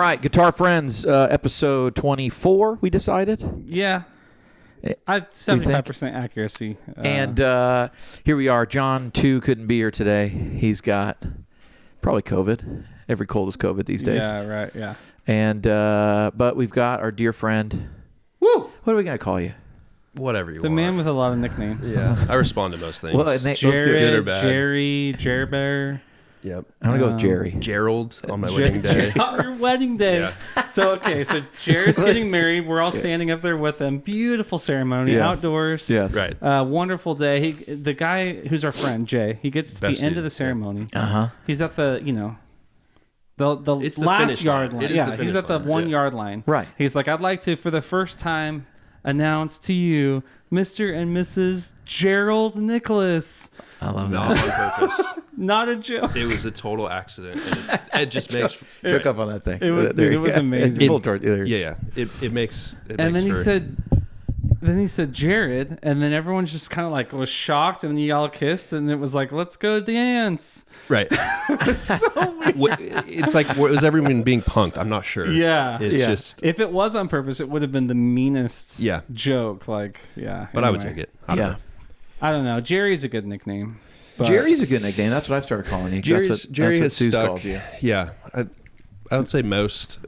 right, Guitar Friends, episode 24, we decided. Yeah. I 75% accuracy. And here we are. John, too, couldn't be here today. He's got probably COVID. Every cold is COVID these days. Yeah, right, yeah. And but we've got our dear friend. Woo! What are we going to call you? Whatever you The want. man with a lot of nicknames. Yeah, I respond to most things. Well, Jared, good or bad. Jerry, Jer Bear. Yep. I'm going to go with Jerry. Gerald on my wedding day. On your wedding day. Yeah. So Jared's getting married. We're all standing up there with him. Beautiful ceremony, Yes. outdoors. Yes. Right. Wonderful day. The guy who's our friend, Jay, he gets to Best the end dude. of the ceremony. Uh-huh. He's at the, the It's the last finish yard line. line. It is Yeah, the he's finish at the line. 1 Yeah. yard line. Right. He's like, I'd like to, for the first time, announce to you Mr. and Mrs. Gerald Nicholas. I love Not that. on purpose. Not a joke. It was a total accident. And it just makes... Choke up on that thing. It was- There it you was go. amazing. It's full toward there. Yeah. It makes... And then he said Jared, and then everyone just kind of like was shocked, and then you all kissed, and it was like, let's go dance. Right. So weird. It's like, was everyone being punked? I'm not sure. Yeah. It's Yeah. just... If it was on purpose, it would have been the meanest Yeah. joke. Like, yeah. But I would anyway. take it. I don't Yeah. know. I don't know. Jerry's a good nickname. But Jerry's a good nickname. That's what I've started calling you. Jerry that's what has Sue's stuck. called you. Yeah. I would say most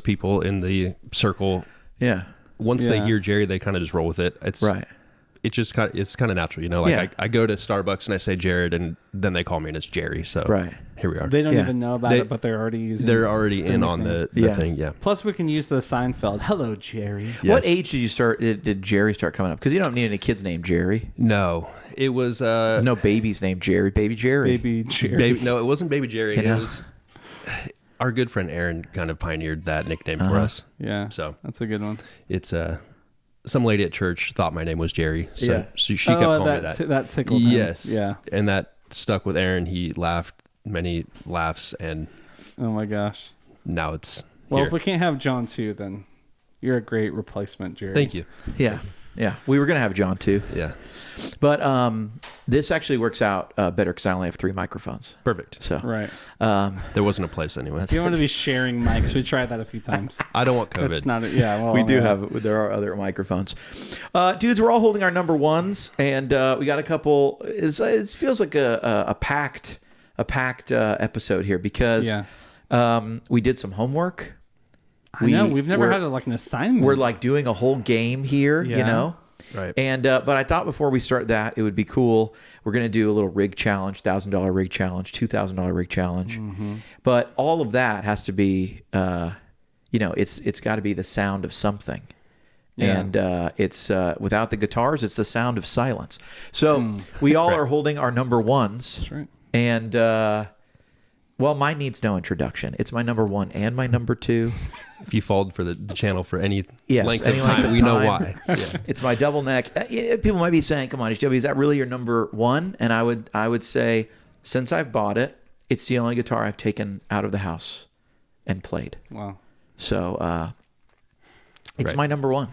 people in the circle, Yeah. once they Yeah. hear Jerry, they kind of just roll with it. It's Right. It's just kind of natural, Like Yeah. I go to Starbucks and I say Jared, and then they call me and it's Jerry. So Right. here we are. They don't Yeah. even know about They- it, but they're already using They're already the in on nickname. the Yeah. thing. Yeah. Plus, we can use the Seinfeld. Hello, Jerry. What Yes. age did you start? Did Jerry start coming up? Because you don't need any kids named Jerry. No, it was There's no babies named Jerry. Baby Jerry. Baby Jerry. baby. No, it wasn't Baby Jerry. You know? It was our good friend Aaron kind of pioneered that nickname for Uh-huh. us. Yeah. So That's a good one. it's some lady at church thought my name was Jerry, so Yeah. she kept calling me that. That tickled him. Yes. Yeah. And that stuck with Aaron. He laughed many laughs, and Oh, my gosh. now it's Well, here. if we can't have John, too, then you're a great replacement, Jerry. Thank you. Yeah. Yeah. We were going to have John too. Yeah. But this actually works out better because I only have 3 microphones. Perfect. So Right. There wasn't a place anyway. You don't want to be sharing mics. We tried that a few times. I don't want COVID. It's not. Yeah. Well, we do yeah. have, there are other microphones. Dudes, we're all holding our number ones, and we got a couple. It feels like a packed episode here because we did some homework. I know. We've never had an assignment. We're like doing a whole game here, you Yeah. know? Right. And but I thought before we start that, it would be cool. We're going to do a little rig challenge, $1,000 rig challenge, $2,000 rig challenge. Mm-hmm. But all of that has to be, it's got to be the sound of something. Yeah. And it's without the guitars, it's the sound of silence. So we all are holding our number ones. That's right. And well, mine needs no introduction. It's my number 1 and my number 2. If you followed for the channel for any Yes, length any of length time, of we know time. why. Yeah. It's my double neck. People might be saying, "Come on, HW, is that really your number 1?" And I would say, since I've bought it, it's the only guitar I've taken out of the house and played. Wow. So it's Right. my number 1.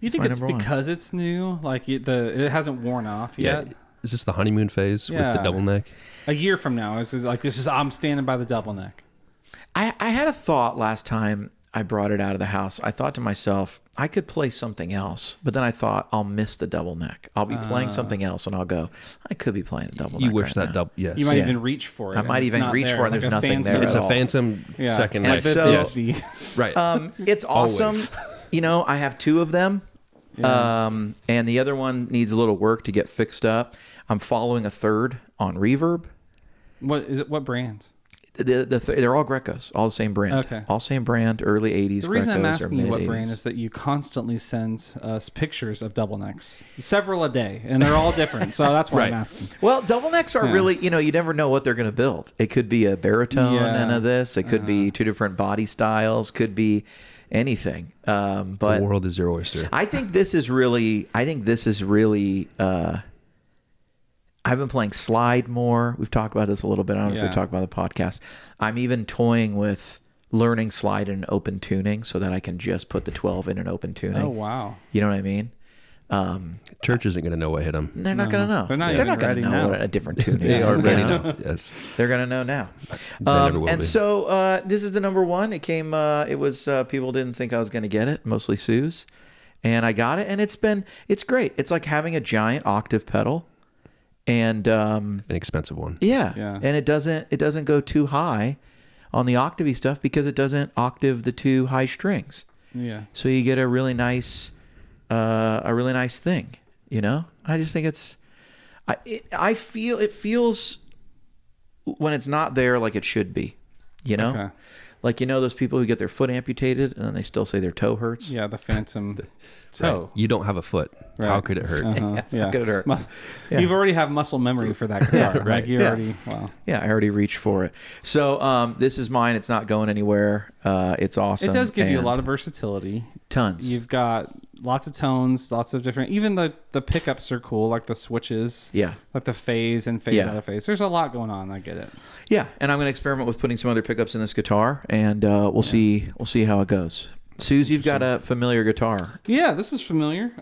You think my it's number one. because it's new? Like it hasn't worn off Yeah. yet? Is this the honeymoon phase with Yeah. the double neck? A year from now, I'm standing by the double neck. I had a thought last time I brought it out of the house. I thought to myself, I could play something else, but then I thought I'll miss the double neck. I'll be playing something else, and I'll go, I could be playing a double neck. You wish right that now. double? Yes. You might Yeah. even reach for it. I and might it's even not reach there, for it, and like there's a nothing fancy- there It's at a all. phantom Yeah. second And life. so- Yes. USB. Right. It's awesome. I have 2 of them. And the other one needs a little work to get fixed up. I'm following a third on Reverb. What is it? What brands? They're all Grecos, all the same brand. Okay. All same brand, early 80s The reason Grecos I'm or asking you what mid-80s. brand is that you constantly send us pictures of double necks, several a day, and they're all different. So that's why I'm Right. asking. Well, double necks are Yeah. really, you never know what they're going to build. It could be a baritone Yeah. and this. It could be 2 different body styles. Could be anything. The But world is your oyster. I think this is really. I've been playing slide more. We've talked about this a little bit. I don't know if we Yeah. talked about the podcast. I'm even toying with learning slide in open tuning so that I can just put the 12 in an open tuning. Oh wow. You know what I mean? Church isn't going to know what hit them. They're not going to know. They're not going ready to know now. what a different tune is. They are ready now. now. Yes. They're going to know now. They never will And be. so this is the number one. It came, it was, people didn't think I was going to get it, mostly Sue's. And I got it, and it's great. It's like having a giant octave pedal. And An expensive one. yeah. Yeah. And it doesn't go too high on the octavey stuff because it doesn't octave the two high strings. Yeah. So you get a really nice thing, you know? I just think I feel it feels when it's not there like it should be, you know? Okay. Like, you know, those people who get their foot amputated and then they still say their toe hurts. Yeah, the phantom toe. Right. You don't have a foot. Right. How could it hurt? Uh-huh. Yeah, how could it hurt? Yeah. You've already have muscle memory for that guitar, right? right. You Yeah. already, wow. Yeah, I already reached for it. So this is mine. It's not going anywhere. It's awesome. It does give you a and lot of versatility. tons. You've got lots of tones, lots of different, even the pickups are cool, like the switches, Yeah. like the phase and phase Yeah. out of phase. There's a lot going on. I get it. Yeah, and I'm going to experiment with putting some other pickups in this guitar, and we'll see how it goes. Suze, you've got a familiar guitar. Yeah, this is familiar.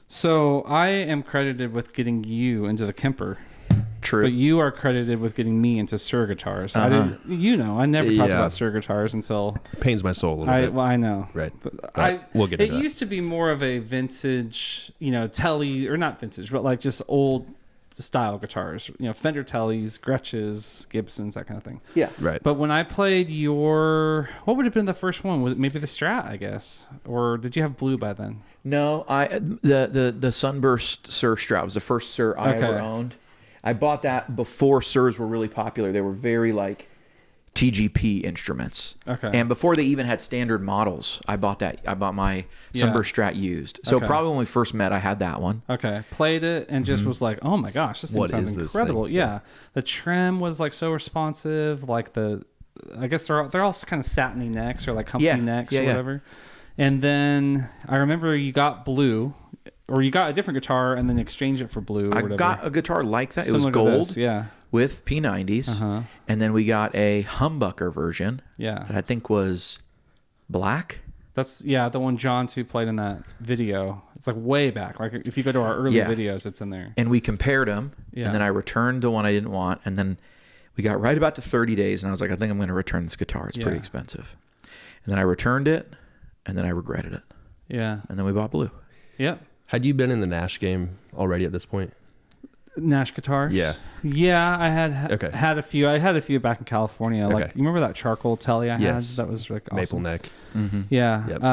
So I am credited with getting you into the Kemper, True. but you are credited with getting me into Sir guitars. I Uh-huh. didn't, I never talked Yeah. about Sir guitars until Pains my soul a little bit. well, I know. Right. I we'll get it into that. used to be more of a vintage, telly, or not vintage, but like just old style guitars, Fender Tellys, Gretches, Gibsons, that kind of thing. Yeah. Right. But when I played what would have been the first one? Was it maybe the Strat, I guess, or did you have Blue by then? No, the Sunburst Sir Strat was the first Sir I Okay. ever owned. I bought that before Sirs were really popular. They were very like TGP instruments. Okay. And before they even had standard models, I bought my Sunburst Strat used. So Okay. probably when we first met, I had that one. Okay, played it and just was like, oh my gosh, this thing What sounds is this incredible. thing? Yeah, the trim was like so responsive. Like I guess they're all kind of satiny necks or like comfy Yeah, necks yeah, or yeah. whatever. And then I remember you got Blue, or you got a different guitar and then exchanged it for Blue. Or I whatever. got a guitar like that. It was Similar to gold this, yeah, with P90s. Uh-huh. And then we got a humbucker version yeah. that I think was black. That's the one John 2 played in that video. It's like way back. Like if you go to our early Yeah. videos, it's in there. And we compared them. Yeah. And then I returned the one I didn't want. And then we got right about to 30 days. And I was like, I think I'm going to return this guitar. It's pretty Yeah. expensive. And then I returned it. And then I regretted it. Yeah. And then we bought Blue. Yep. Had you been in the Nash game already at this point? Nash guitars. Yeah. Yeah, I had Okay. had a few. I had a few back in California. Like Okay. you remember that charcoal telly I had? Yes. That was like Maple awesome. neck. Yeah. Yep.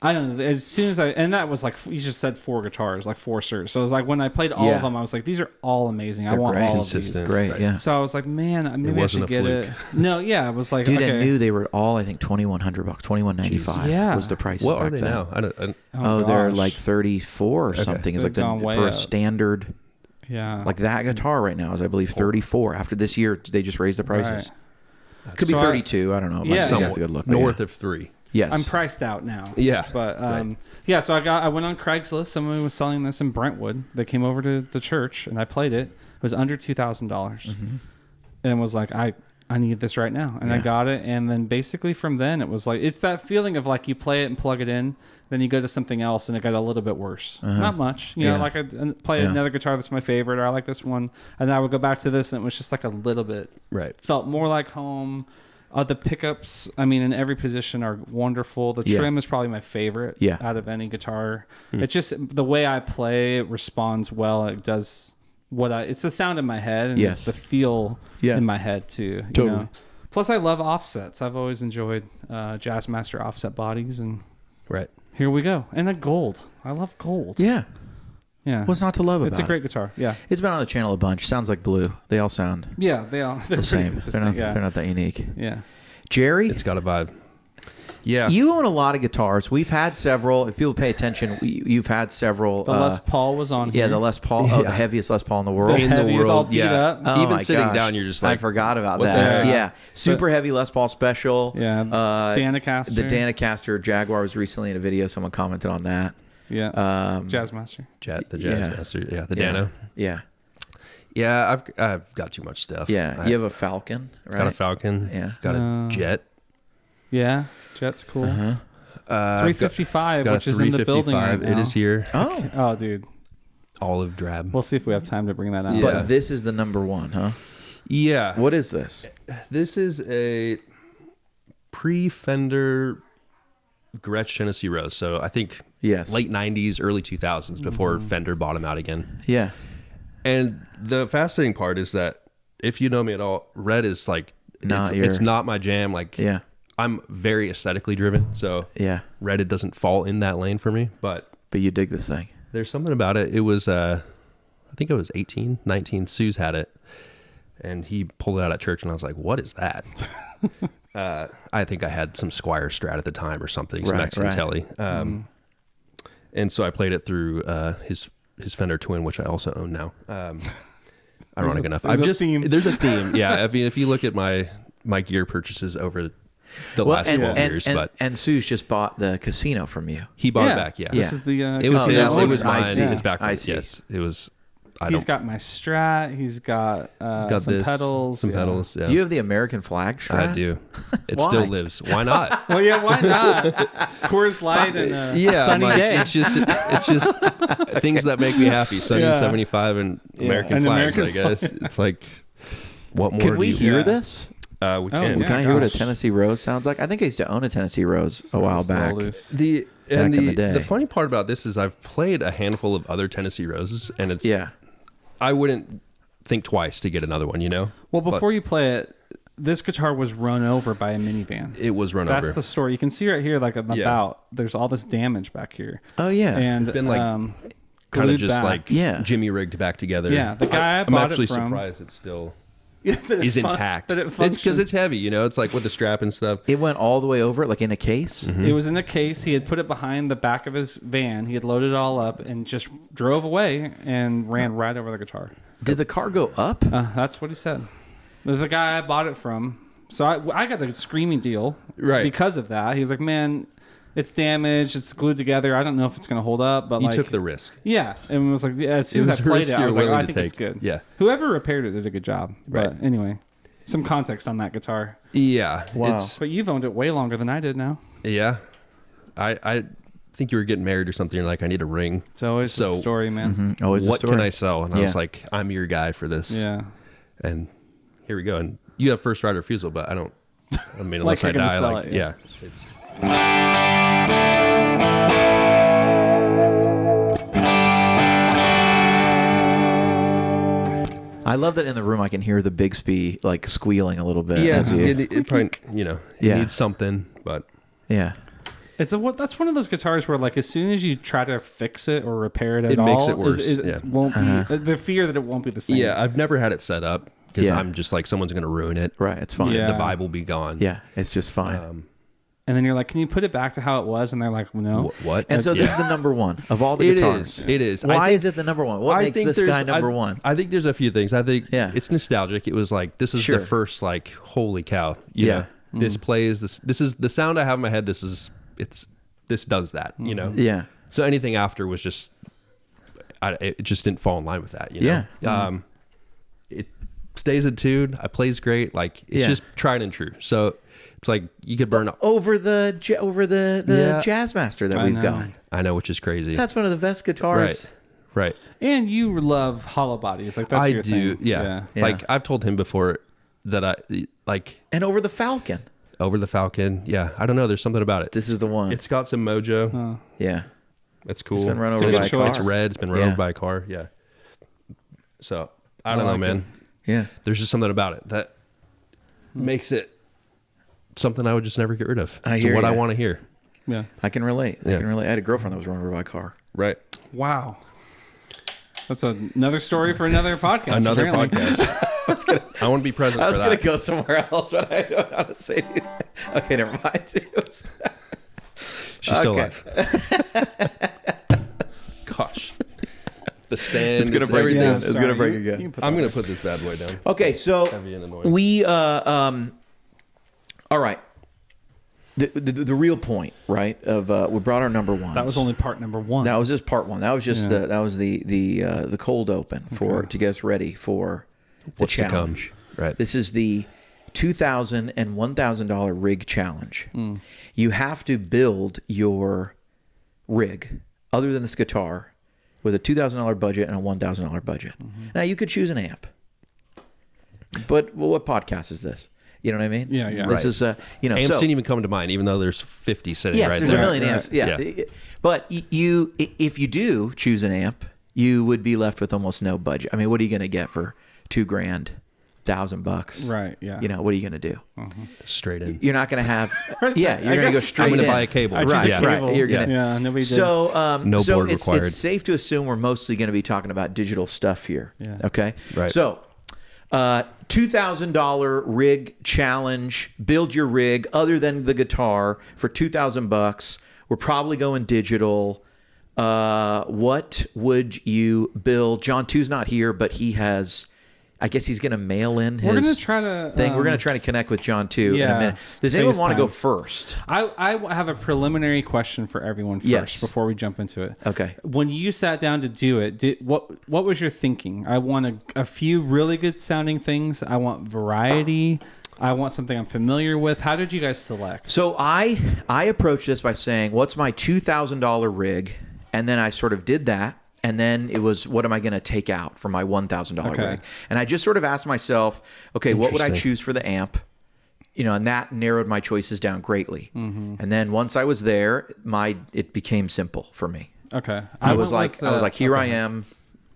I don't know. As soon as and that was like you just said 4 guitars, like 4 Sirs. So it was like when I played all Yeah. of them, I was like, these are all amazing. I They're want great. all Consistent. of these. Great. Right. Yeah. So I was like, man, maybe I wasn't should a get it. fluke. No, yeah, it was like, Dude, okay. I knew they were all, I think, $2,100, $2,195 Yeah. was the price. What back are they then. now? I don't, Oh, they're gosh. like 34 or something. It's They've like the, gone way for a up. standard, Yeah. like that guitar right now is, I believe, 34. After this year, they just raised the prices. Right. Could be So 32. I don't know. Yeah, Yeah, yeah. have to go look. north of 3. Yes. I'm priced out now. Yeah. But Right. yeah, so I went on Craigslist. Someone was selling this in Brentwood. They came over to the church and I played it. It was under $2,000, and was like, I need this right now, and I Yeah. got it. And then basically from then it was like it's that feeling of like you play it and plug it in, then you go to something else and it got a little bit worse. Not much, you know. Yeah. Like I play Yeah. another guitar that's my favorite, or I like this one, and then I would go back to this, and it was just like a little bit Right. felt more like home. The pickups, I mean, in every position are wonderful. The Yeah. trim is probably my favorite Yeah. out of any guitar. It's just the way I play, it responds well. It does it's the sound in my head, and Yes. it's the feel Yeah. in my head too. You Totally. know? Plus, I love offsets. I've always enjoyed Jazzmaster offset bodies, and Right. here we go. And a gold. I love gold. Yeah. Yeah. What's not to love about It's a it? great guitar. Yeah. It's been on the channel a bunch. Sounds like Blue. They all sound Yeah, they're the pretty same. consistent. They're not that unique. Yeah. Jerry, It's got a vibe. Yeah. you own a lot of guitars. We've had several. If people pay attention, you've had several. The Les Paul was on here. Yeah, the Les Paul. Oh, the heaviest Les Paul in the world. The in the heaviest, all world. beat Yeah. up. Oh Even my sitting gosh. down, you're just I like, forgot about what the that. heck? Yeah, super heavy Les Paul special. Yeah, Danacaster. The Danacaster Jaguar was recently in a video. Someone commented on that. Yeah. Jazzmaster. the Yeah. Jazzmaster. Yeah. The Yeah. Dano. Yeah, Yeah. I've got too much stuff. yeah. You have a Falcon, right? Got a Falcon. Yeah. Got a Jet. Yeah. Jet's cool. Uh-huh. 355, which is in the building right now. It is here. Oh, dude. Olive drab. We'll see if we have time to bring that out. Yeah. But this is the number one, huh? Yeah. What is this? This is a pre-Fender Gretch Tennessee Rose. So I think late 90s, early 2000s before Fender bought them out again. Yeah. And the fascinating part is that if you know me at all, red is like, it's not my jam. Like, I'm very aesthetically driven. So red, it doesn't fall in that lane for me. But you dig this thing. There's something about it. It was, I think it was 18, 19. Sue's had it. And he pulled it out at church, and I was like, what is that? I think I had some Squire Strat at the time or something, some Mexican Telly. And so I played it through his Fender Twin, which I also own now. Ironic enough. There's a theme. Yeah, if you look at my gear purchases over the last 12 years. And Sue's just bought the casino from you. He bought it back, This is the... it was his. It was mine. I see. It's back. I see. Yes, it was... He's got my Strat. He's got some pedals. Some pedals, yeah. Do you have the American flag Strat? I do. It still lives. Why not? Well, yeah, why not? Coors Light and a sunny day. It's just things that make me happy. Sunny 75 and American flags, I guess. It's like, what more Can we do you... hear this? We can. Can I hear what a Tennessee Rose sounds like? I think I used to own a Tennessee Rose a while back. The funny part about this is I've played a handful of other Tennessee Roses, and it's I wouldn't think twice to get another one, you know? Well, before you play it, this guitar was run over by a minivan. It was run over. That's the story. You can see right here, like on the bout, there's all this damage back here. Oh, yeah. And it's been like kind of just like Jimmy rigged back together. Yeah, the guy I bought it from... I'm actually surprised it's still... is intact. That it it's because it's heavy, you know. It's like with the strap and stuff. It went all the way over, like in a case. Mm-hmm. It was in a case. He had put it behind the back of his van. He had loaded it all up and just drove away and ran right over the guitar. Did the car go up? That's what he said. The guy I bought it from. So I got a screaming deal because of that. He was like, "Man, it's damaged. It's glued together. I don't know if it's going to hold up." But you took the risk. Yeah, and it was like as soon as I played it, I was like, "I think it's good." Yeah. Whoever repaired it did a good job. But anyway, some context on that guitar. Yeah. Wow. But you've owned it way longer than I did now. Yeah. I think you were getting married or something. You're like, I need a ring. It's always a story, man. Mm-hmm. Always what a story. can I sell? And I was like, I'm your guy for this. Yeah. And here we go. And you have first right refusal, but I don't. I mean, unless like I die, sell like it, yeah. It's. I love that in the room I can hear the Bigsby like squealing a little bit. Yeah, it probably, it needs something, but yeah. That's one of those guitars where, like, as soon as you try to fix it or repair it at all, it makes it worse. It won't be the fear that it won't be the same. Yeah, I've never had it set up because I'm just like someone's going to ruin it. Right, it's fine. The vibe will be gone. Yeah, it's just fine. And then you're like, "Can you put it back to how it was?" And they're like, "No." What? And so this is the number one of all the guitars. It is. Why is it the number one? What makes this guy number one? I think there's a few things. I think it's nostalgic. It was like this is the first like holy cow. You know, this plays this is the sound I have in my head. This does that. You know. Yeah. So anything after was just it just didn't fall in line with that. You know? Yeah. It stays in tune. It plays great. Like it's just tried and true. So. It's like you could burn over the Jazzmaster that we've got. I know, which is crazy. That's one of the best guitars. Right. And you love hollow bodies, like that's your thing. Yeah. Like I've told him before that I like. And over the Falcon. Yeah. I don't know. There's something about it. This is the one. It's got some mojo. Yeah. It's cool. It's been run over by a car. It's red. It's been run over by a car. Yeah. So I don't know, man. Yeah. There's just something about it that makes it something I would just never get rid of. It's what I want to hear. Yeah. I can relate. I had a girlfriend that was run over by a car. Right. Wow. That's another story for another podcast. Another podcast. I want to be present for that. I was going to go somewhere else, but I don't know how to say it. Okay, never mind. She's still alive. Gosh. The stand. It's going to break again. It's going to break again. I'm going to put this bad boy down. Okay, so we all right. The real point, right? Of we brought our number one. That was only part number one. That was just part one. That was just the cold open to get us ready for the challenge. Right. This is the $2,000 and $1,000 rig challenge. You have to build your rig, other than this guitar, with a $2,000 budget and a $1,000 budget. Now, you could choose an amp. But what podcast is this? You know what I mean? Yeah. This is, amps didn't even come to mind, even though there's 50 sitting right there. Yes, there's a million amps. Yeah. But if you do choose an amp, you would be left with almost no budget. I mean, what are you going to get for $2,000, $1,000? Right. Yeah. You know, what are you going to do? Straight in. You're not going to have. Yeah, you're going to go straight in. I'm going to buy a cable. Right. You're gonna, yeah. Nobody did. So, no so board it's required. It's safe to assume we're mostly going to be talking about digital stuff here. Yeah. Okay. Right. So, $2,000 rig challenge. Build your rig other than the guitar for $2,000. We're probably going digital. What would you build? John 2's not here, but he has. I guess he's going to mail in his. We're going to try to thing. We're going to try to connect with John 2 in a minute. Does anyone want to go first? I have a preliminary question for everyone first before we jump into it. Okay. When you sat down to do it, what was your thinking? I want a few really good sounding things. I want variety. I want something I'm familiar with. How did you guys select? So I approached this by saying, what's my $2,000 rig? And then I sort of did that. And then it was, what am I going to take out for my $1,000 rig? And I just sort of asked myself, okay, what would I choose for the amp? You know, and that narrowed my choices down greatly. And then once I was there, it became simple for me. Okay. I was like, here I am.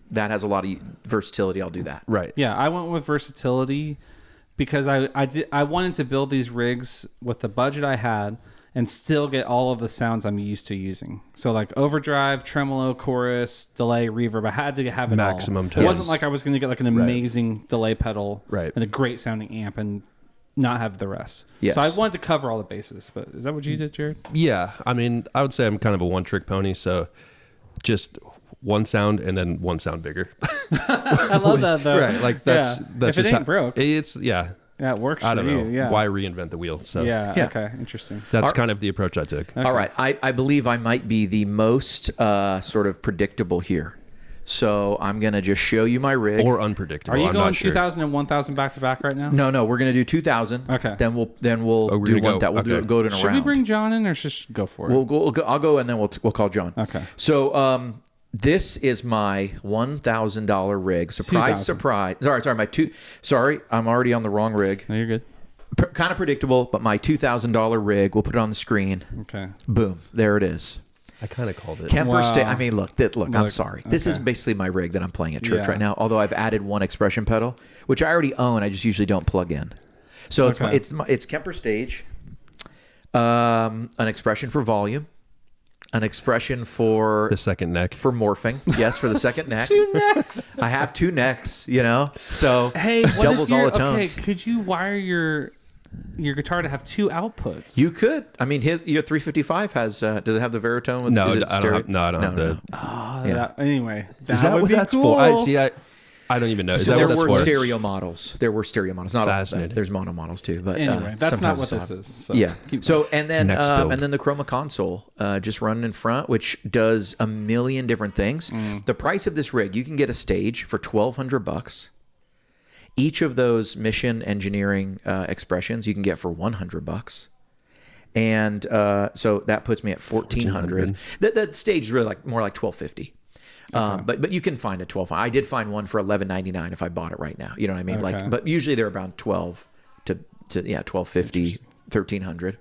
That has a lot of versatility. I'll do that. Right. Yeah, I went with versatility because I wanted to build these rigs with the budget I had and still get all of the sounds I'm used to using. So like overdrive, tremolo, chorus, delay, reverb. I had to have it maximum all. tones. It wasn't like I was going to get like an amazing delay pedal and a great sounding amp and not have the rest. Yes. So I wanted to cover all the bases. But is that what you did, Jared? Yeah. I mean, I would say I'm kind of a one-trick pony, so just one sound and then one sound bigger. I love that though. Right. Like that's if just it ain't broke. Yeah, it works I don't for know. you. Yeah. Why reinvent the wheel? So Okay. Interesting. that's kind of the approach I took. All right. I believe I might be the most sort of predictable here. So I'm going to just show you my rig. Or unpredictable. Are you I'm going not sure. 2,000 and 1,000 back to back right now? No, we're going to do 2,000. Okay. Then we'll we're do gonna one go. that we'll Okay. go in a Should round. we bring John in or just go for it? I'll go and then we'll call John. Okay. So this is my $1,000 rig. Surprise, 2,000. surprise. Sorry, I'm already on the wrong rig. No, you're good. Kind of predictable, but my $2,000 rig. We'll put it on the screen. Okay. Boom. There it is. I kind of called it. Kemper Wow. State. I mean, look. I'm sorry. This is okay. basically my rig that I'm playing at church Yeah. right now. Although I've added one expression pedal, which I already own. I just usually don't plug in. So it's Kemper Stage, an expression for volume, an expression for The second neck. for morphing. Yes, for the second neck. 2 necks. I have 2 necks. You know, so Hey, what doubles if all you're- the tones. Okay, could you wire your guitar to have 2 outputs? You could. I mean, your 355 has. Does it have the baritone? With, No, is it I don't stereo? have, no, I don't have the. Yeah. Anyway, that Is that would what be that's cool. for? I don't even know. Is So that there what that's were for? stereo models. Not all of them. Fascinating. There's mono models too. But Anyway, that's not sometimes what it's this on. is. So Yeah. keep So and then Next build. the Chroma console just running in front, which does a million different things. The price of this rig, you can get a stage for $1,200. Each of those mission engineering expressions you can get for $100. And so that puts me at $1,400. That stage is really more like $1,250. But you can find a 12. I did find one for $11.99 if I bought it right now. You know what I mean? Okay. But usually they're around 12 to $1,250, $1,300.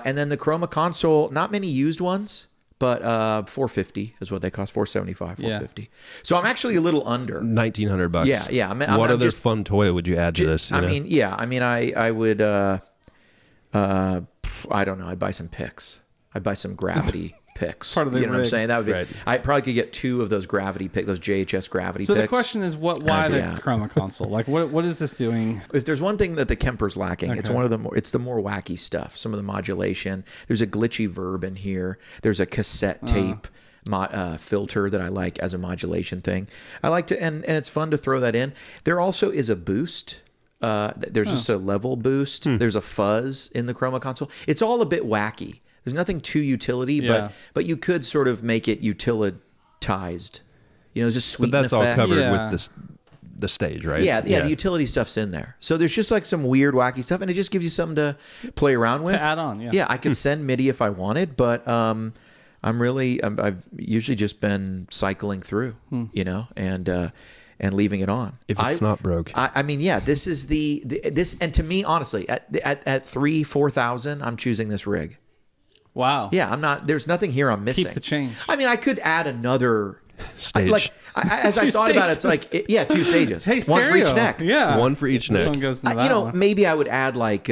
And then the Chroma console, not many used ones, but $450 is what they cost. $475, $450. So I'm actually a little under. $1,900. Yeah. What other fun toy would you add to this? I would. I don't know. I'd buy some picks. I'd buy some gravity picks. Part of the you know what I'm rig. saying? That would be. Right. I probably could get 2 of those gravity picks, those JHS gravity So picks. the question is, why the Yeah. Chroma console? Like, what is this doing? If there's one thing that the Kemper's lacking, it's Okay. one of the more. It's the more wacky stuff. Some of the modulation. There's a glitchy verb in here. There's a cassette tape filter that I like as a modulation thing. I like to, and it's fun to throw that in. There also is a boost. There's just a level boost. There's a fuzz in the Chroma console. It's all a bit wacky. There's nothing too utility, Yeah. but you could sort of make it utilitized. You know, it's just But sweet that's all effect. covered Yeah. with this the stage, right? Yeah, the utility stuff's in there. So there's just like some weird, wacky stuff, and it just gives you something to play around with. To add on, yeah. Yeah, I could send MIDI if I wanted, but I've usually just been cycling through, and leaving it on. If it's not broke. I mean, yeah, this is this, and to me, honestly, at $4,000, I'm choosing this rig. Wow. Yeah, I'm not. There's nothing here I'm missing. Keep the change. I mean, I could add another stage. As I thought about it, it's like 2 stages. Hey, one for each neck. Yeah, one for each neck. This one goes into that one. Maybe I would add like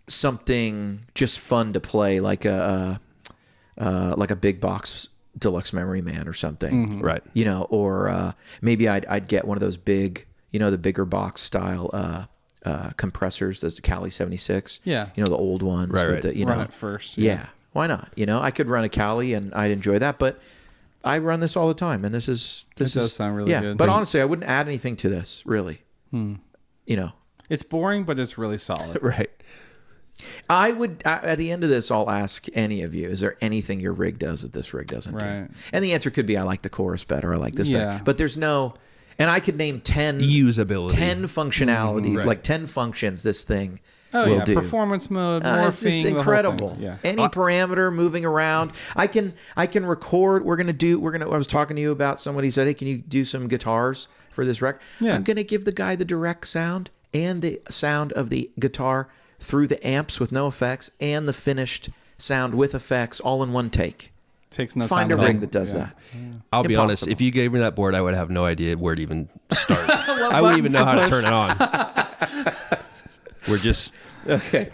something just fun to play, like a big box deluxe memory man or something, right? Or maybe I'd get one of those big, the bigger box style compressors. Those Cali 76. Yeah, the old ones. Right. With the, run it first. Yeah. Why not? I could run a Cali and I'd enjoy that, but I run this all the time, and this does sound really good. But honestly, I wouldn't add anything to this, really. It's boring, but it's really solid. Right. I would, at the end of this, I'll ask any of you, is there anything your rig does that this rig doesn't do? And the answer could be, I like the chorus better, I like this better. But there's no, and I could name 10 usability, 10 functionalities, like 10 functions this thing will do. Performance mode, morphing, it's just incredible. Any parameter moving around. I can record. I was talking to you about somebody said, hey, can you do some guitars for this record? Yeah. I'm going to give the guy the direct sound and the sound of the guitar through the amps with no effects and the finished sound with effects all in one take. Takes no Find time a rig that does that. I'll be honest. If you gave me that board, I would have no idea where to even start. I wouldn't even know how to turn it on. We're just okay.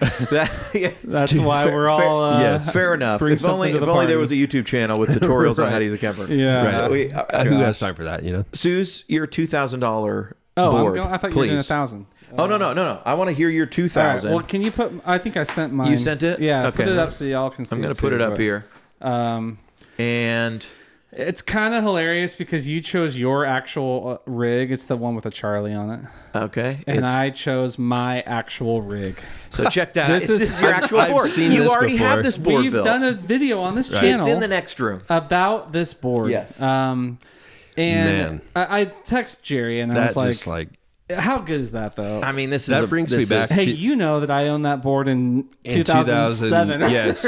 That's why we're all yes. Fair enough. If only there was a YouTube channel with tutorials on how to use a Kemper. Yeah. Right. Who has time for that? Suze, your $2,000 board. I thought please. you were doing 1,000. Oh no! I want to hear your 2,000. Right, well, can you put? I think I sent mine. You sent it? Yeah. Okay. Put it up so y'all can see. I'm going to put it up here. And it's kind of hilarious because you chose your actual rig. It's the one with a Charlie on it. Okay. And I chose my actual rig. So check that out. This is your actual I've board. seen You this already before. have this board We've built. done a video on this channel. It's in the next room. About this board. Yes. And Man. I text Jerry and I was like, how good is that, though? I mean, that brings me back. Hey, you know that I own that board in 2007. Yes.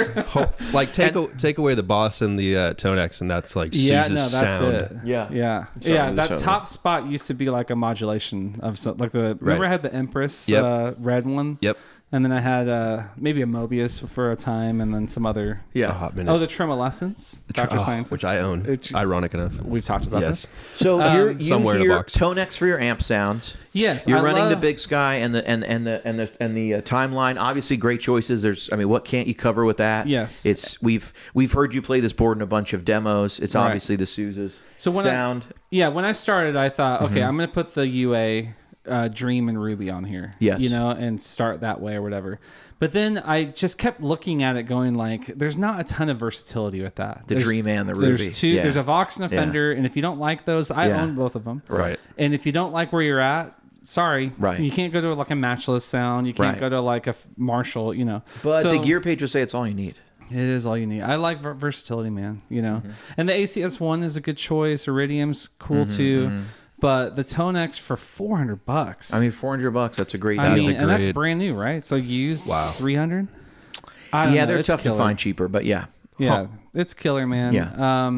Take away the Boss and the Tonex, and that's like Suze's sound. It. Yeah. That top spot used to be like a modulation of some, like the. Remember, I had the Empress red one. Yep. And then I had maybe a Mobius for a time, and then some other. Yeah. A hot minute. Oh, the Tremolescence, Dr. Scientist, which I own. Ironic enough, we've talked about this. So you somewhere hear in a box. Tonex for your amp sounds. Yes, you're running the Big Sky and the Timeline. Obviously, great choices. What can't you cover with that? Yes, we've heard you play this board in a bunch of demos. It's obviously the Suze's sound. When I started, I thought, okay, I'm going to put the UA. Dream and Ruby on here, yes, and start that way or whatever. But then I just kept looking at it, going like, "There's not a ton of versatility with that." There's Dream and the Ruby. There's two. There's a Vox and a Fender, and if you don't like those, I own both of them. Right. And if you don't like where you're at, sorry, right? You can't go to like a Matchless sound. You can't go to like a Marshall. But the gear page will say it's all you need. It is all you need. I like versatility, man. And the ACS1 is a good choice. Iridium's cool too. But the Tonex for $400. I mean, $400. That's a great deal. And that's brand new, right? So used 300. They're tough to find cheaper, but yeah, it's killer, man. Yeah.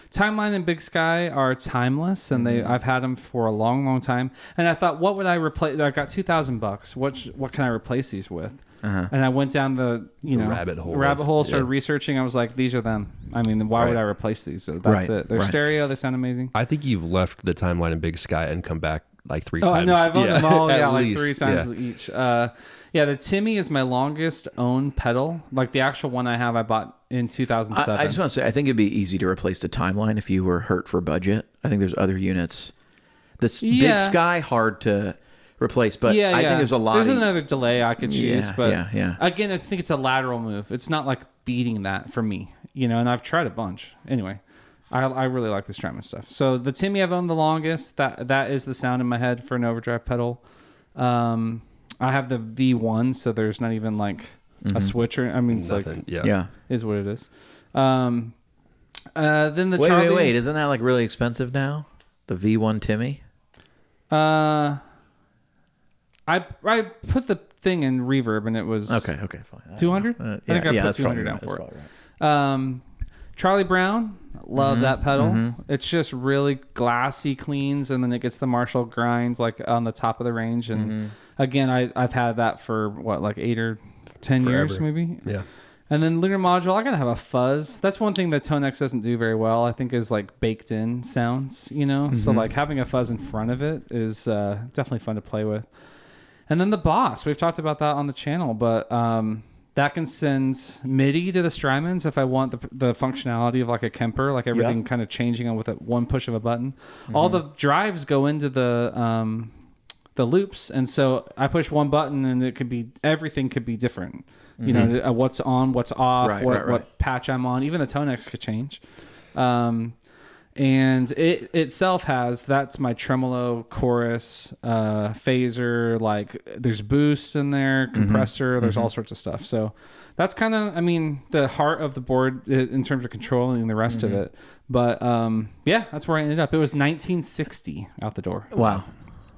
Timeline and Big Sky are timeless, and I've had them for a long, long time. And I thought, what would I replace? I got $2,000. What can I replace these with? And I went down the rabbit hole, started researching. I was like, these are them. I mean, why would I replace these? So that's it. They're stereo. They sound amazing. I think you've left the Timeline and Big Sky and come back like 3 times. Oh, I know. I've owned them all. Like 3 times each. The Timmy is my longest owned pedal. Like the actual one I have, I bought in 2007. I just want to say, I think it'd be easy to replace the Timeline if you were hurt for budget. I think there's other units. This Big Sky, hard to replace, but I think there's a lot. There's another delay I could choose, but again, I think it's a lateral move. It's not like beating that for me, and I've tried a bunch. Anyway, I really like the Strymon stuff. So the Timmy I've owned the longest. That is the sound in my head for an overdrive pedal. I have the V1, so there's not even like a switcher. I mean, it's nothing. Is what it is. Then the wait, isn't that like really expensive now? The V1 Timmy. I put the thing in reverb and it was Okay, fine. 200. I think I put 200 down for it. Right. Charlie Brown, love that pedal. It's just really glassy cleans, and then it gets the Marshall grinds like on the top of the range. And again, I've had that for like 8 or 10 years maybe. Yeah. And then Lunar Module, I gotta have a fuzz. That's one thing that Tonex doesn't do very well, I think, is like baked in sounds, So like having a fuzz in front of it is definitely fun to play with. And then the Boss, we've talked about that on the channel, but that can send MIDI to the Strymons if I want the functionality of like a Kemper, like everything kind of changing on with one push of a button. All the drives go into the loops, and so I push one button and everything could be different. What's on, what's off, what patch I'm on. Even the Tonex could change. And it itself that's my tremolo, chorus, phaser, like there's boosts in there, compressor, there's all sorts of stuff. So that's kind of, the heart of the board in terms of controlling the rest of it. But that's where I ended up. It was 1960 out the door. Wow.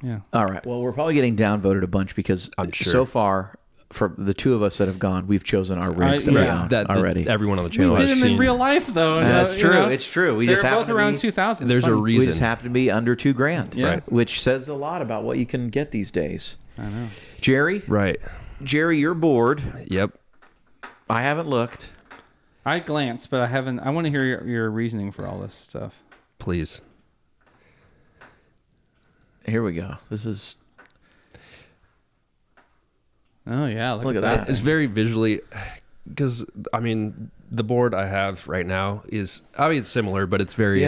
Yeah. All right. Well, we're probably getting downvoted a bunch because I'm sure. so far, for the two of us that have gone, we've chosen our rigs already. Everyone on the channel We did has them seen. In real life, though. That's true. It's true. They're both around 2000. There's a reason. We just happen to be under $2,000, right? Which says a lot about what you can get these days. I know. Jerry, your board. Yep. I haven't looked. I glanced, but I haven't. I want to hear your reasoning for all this stuff. Please. Here we go. This is. Oh yeah, look at that. It's very visually, because the board I have right now is it's similar, but it's very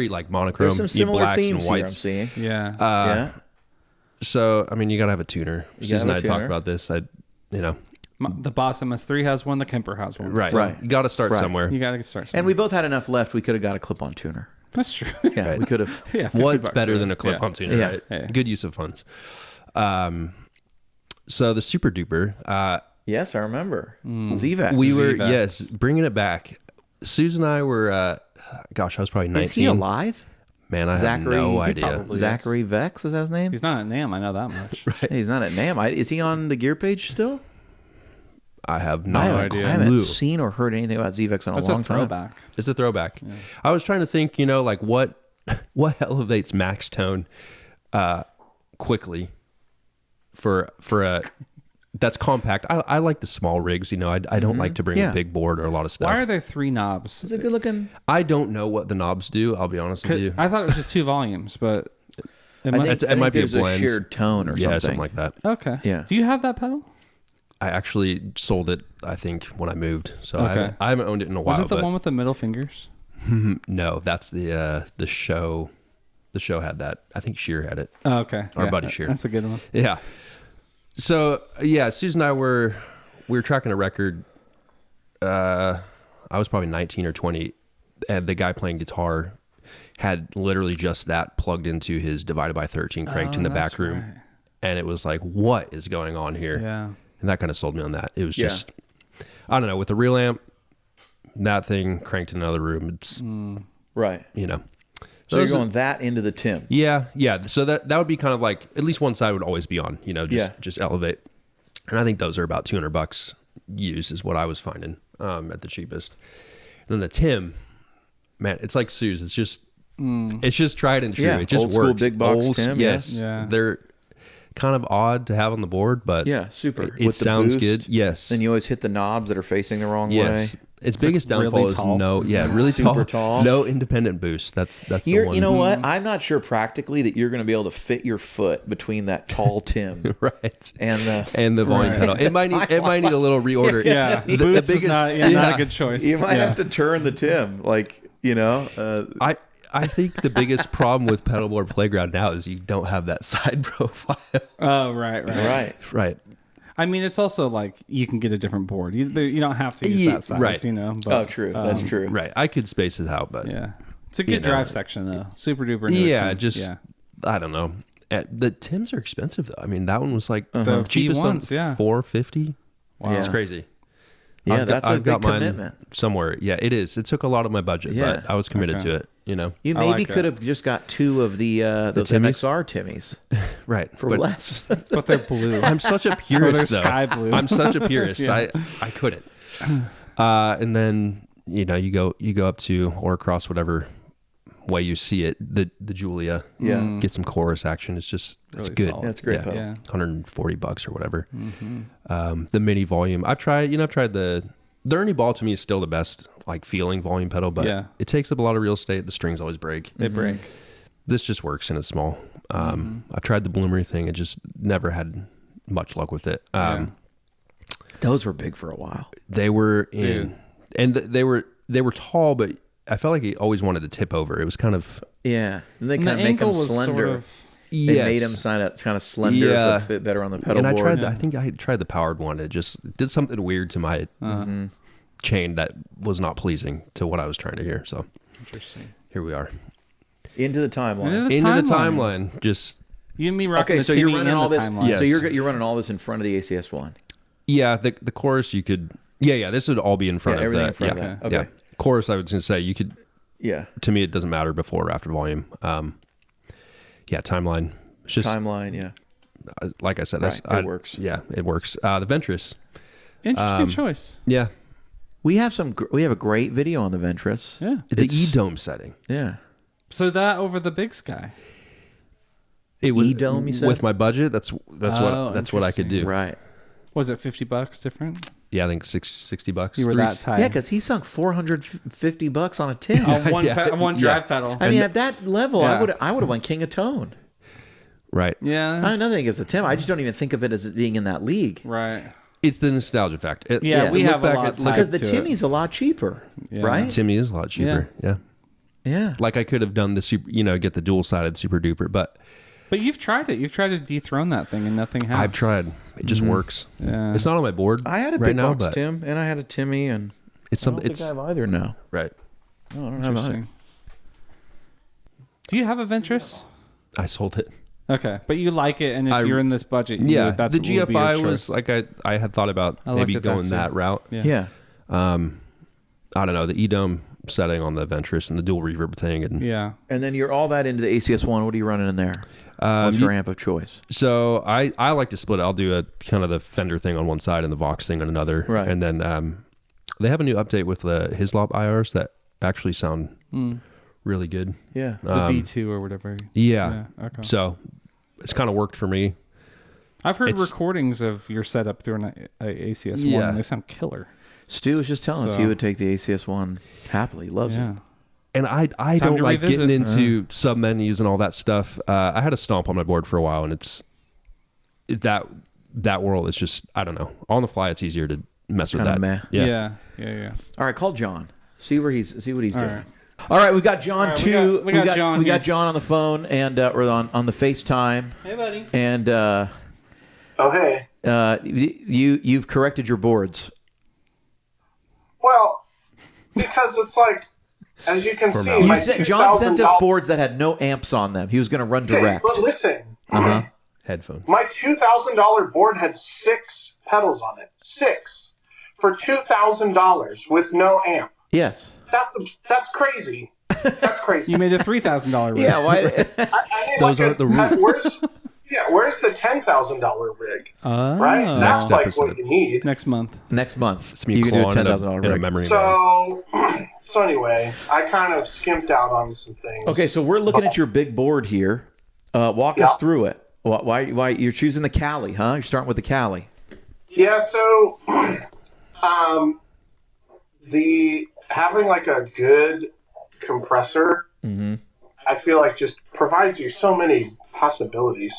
like monochrome. There's some similar blacks themes and whites. here I'm seeing. Yeah. So you gotta have a tuner. Susan and I talked about this. The Boss MS3 has one. The Kemper has one. Right. So You got to start somewhere. You got to start somewhere. And we both had enough left. We could have got a clip-on tuner. That's true. Yeah, we could have. Yeah. What's better than a clip-on tuner? Yeah. Right? Yeah. Good use of funds. So the Super Duper. Yes, I remember. ZVAX. We were ZVAX. bringing it back. Susan and I were. I was probably 19. Is he alive? Man, I have no idea. probably Zachary Vex, is that his name? He's not at NAMM. I know that much. Hey, he's not at NAMM. Is he on the gear page still? I have I no haven't idea. seen or heard anything about ZVEX in That's a long a throwback. time. It's a throwback. Yeah. I was trying to think, like what elevates max tone quickly for a that's compact. I like the small rigs. I don't like to bring a big board or a lot of stuff. Why are there 3 knobs? It's a good looking. I don't know what the knobs do. I'll be honest with you. I thought it was just 2 volumes, but I think it might be a there's blend. shared tone or something like that. Okay. Yeah. Do you have that pedal? I actually sold it, I think, when I moved. So Okay. I haven't owned it in a while. Was it the one with the middle fingers? No, that's the show. The show had that. I think Shear had it. Oh, okay. Our buddy Shear. That's a good one. Yeah. So Susan and I we were tracking a record. I was probably 19 or 20, and the guy playing guitar had literally just that plugged into his divided by 13 cranked in the back room, right. and it was like, what is going on here? Yeah. And that kind of sold me on that. It was just, I don't know, with a real amp, that thing cranked in another room. It's right. So you're going that into the Tim. Yeah. So that would be kind of like, at least one side would always be on, just elevate. And I think those are about $200 used is what I was finding at the cheapest. And then the Tim, man, it's like Sue's. It's just tried and true. Yeah, it just old works. school big box Tim. Yes. Yeah. They're kind of odd to have on the board, but super. It With the sounds boost, good. Yes. Then you always hit the knobs that are facing the wrong way. Its biggest downfall really is tall. really Super tall. No independent boost. That's the one. You know what? I'm not sure practically that you're going to be able to fit your foot between that tall Tim right and the volume pedal. It might need a little reorder. Yeah. Boots is not a good choice. You might have to turn the Tim, I think the biggest problem with Pedalboard Playground now is you don't have that side profile. Oh, right. I mean, it's also like you can get a different board. You don't have to use that size, right. But, true. That's true. Right. I could space it out, but yeah, it's a good drive section though. Super duper. I don't know. The Tims are expensive though. I mean, that one was like the cheapest one, $450. Wow, it's crazy. Yeah, that's a big commitment somewhere. Yeah, it is. It took a lot of my budget, but I was committed to it. You know, You maybe could have just got 2 of those Timmys? MXR Timmies right? for less. But they're blue. I'm such a Or purist, they're though. sky blue. I'm such a purist. Yeah. I couldn't. And then you go up to or across whatever way you see it. The Julia, get some chorus action. It's just it's Really good. solid. Yeah, it's a great pedal. Yeah. $140 or whatever. The mini volume. I've tried the Ernie Ball to me is still the best like feeling volume pedal, but it takes up a lot of real estate. The strings always break. They break. This just works and it's small. I've tried the Bloomery thing. It just never had much luck with it. Those were big for a while. They were and they were tall, but I felt like he always wanted to tip over. It was kind of Yeah. And they And kind the of make them angle was slender. sort of... They made them kind of slender so it fit better on the pedal and I board. tried. I think I tried the powered one. It just did something weird to my chain that was not pleasing to what I was trying to hear. So Interesting. here we are into the timeline. into the timeline. Just You and me rocking Okay, the so you're Timmy running and all the this. timeline. Yes. So you're running all this in front of the ACS one. yeah, the chorus you could. Yeah. This would all be in front of everything that. in front of that. Okay. Yeah. Chorus, I was going to say you could. Yeah. To me, it doesn't matter before or after volume. Timeline. It's just Timeline. Yeah. like I said. Right, it works. Yeah, it works. The Ventress. Interesting choice. Yeah. We have a great video on the Ventress. Yeah. The E-dome setting. Yeah. So that over the Big Sky. It was E-dome, you said? with my budget. That's what I could do. Right. Was it $50 different? Yeah, I think $60. You were that tight. Yeah, because he sunk $450 on a Tim. On one, Yeah. one drive pedal. I mean, at that level, Yeah. I would have won King of Tone. Right. Yeah. I don't think it's a Tim. I just don't even think of it as being in that league. Right. It's the nostalgia factor. Yeah, we look have a back lot at- tied Because the to it. Timmy's a lot cheaper, Yeah. right? Timmy is a lot cheaper. Yeah. Yeah. Like I could have done the super, get the dual sided super duper, but But you've tried it. You've tried to dethrone that thing and nothing happens. I've tried. It just works. Yeah. It's not on my board. I had a right big now, box but Tim, and I had a Timmy, and it's I don't something. think I have either now. Right. No, I don't have either. Interesting. Do you have a Ventress? I sold it. Okay, but you like it, and if you're in this budget, Yeah, that's the what would be your GFI choice. was like I had thought about I looked maybe at that going too. that route. Yeah. Yeah. I don't know, the E-dome setting on the Ventress and the dual reverb thing, and Yeah. And then you're all that into the ACS one. What are you running in there? What's your amp of choice? so I like to split it. I'll do a kind of the Fender thing on one side and the Vox thing on another. Right. And then they have a new update with the Hislop IRs that actually sound really good. Yeah. The V2 or whatever. Yeah. Okay. So it's kind of worked for me. I've heard It's- recordings of your setup through an ACS Yeah. one, and they sound killer. Stu was just telling us So- he would take the ACS one happily. He loves Yeah. it. And I Time don't to like revisit. getting into sub menus and all that stuff. I had a Stomp on my board for a while, and that world is just, I don't know. On the fly, it's easier to mess with kinda that. meh. Yeah. All right, call John. See what he's doing. right. All right, we've got John All right, too. we got John We here. got John on the phone and or on the FaceTime. Hey, buddy. And Oh, hey. you've corrected your boards. Well, because it's like, as you can see, Formality. my John sent us $2,000 boards that had no amps on them. He was going to run Okay, direct. but listen, Headphone. my $2,000 board had 6 pedals on it. 6 for $2,000 with no amp. Yes. That's crazy. That's crazy. You made a $3,000 rig. Yeah. Why? I need Those aren't the rules. Where's the $10,000 rig? Oh. Right? That's like episode. what you need. Next month. Next month, It's me you can do a clawing in $10,000 in a rig. memory. So anyway, I kind of skimped out on some things. Okay, so we're looking at your big board here. Walk us through it. Why you're choosing the Cali, huh? You're starting with the Cali. Yeah, so the having like a good compressor, I feel like just provides you so many possibilities.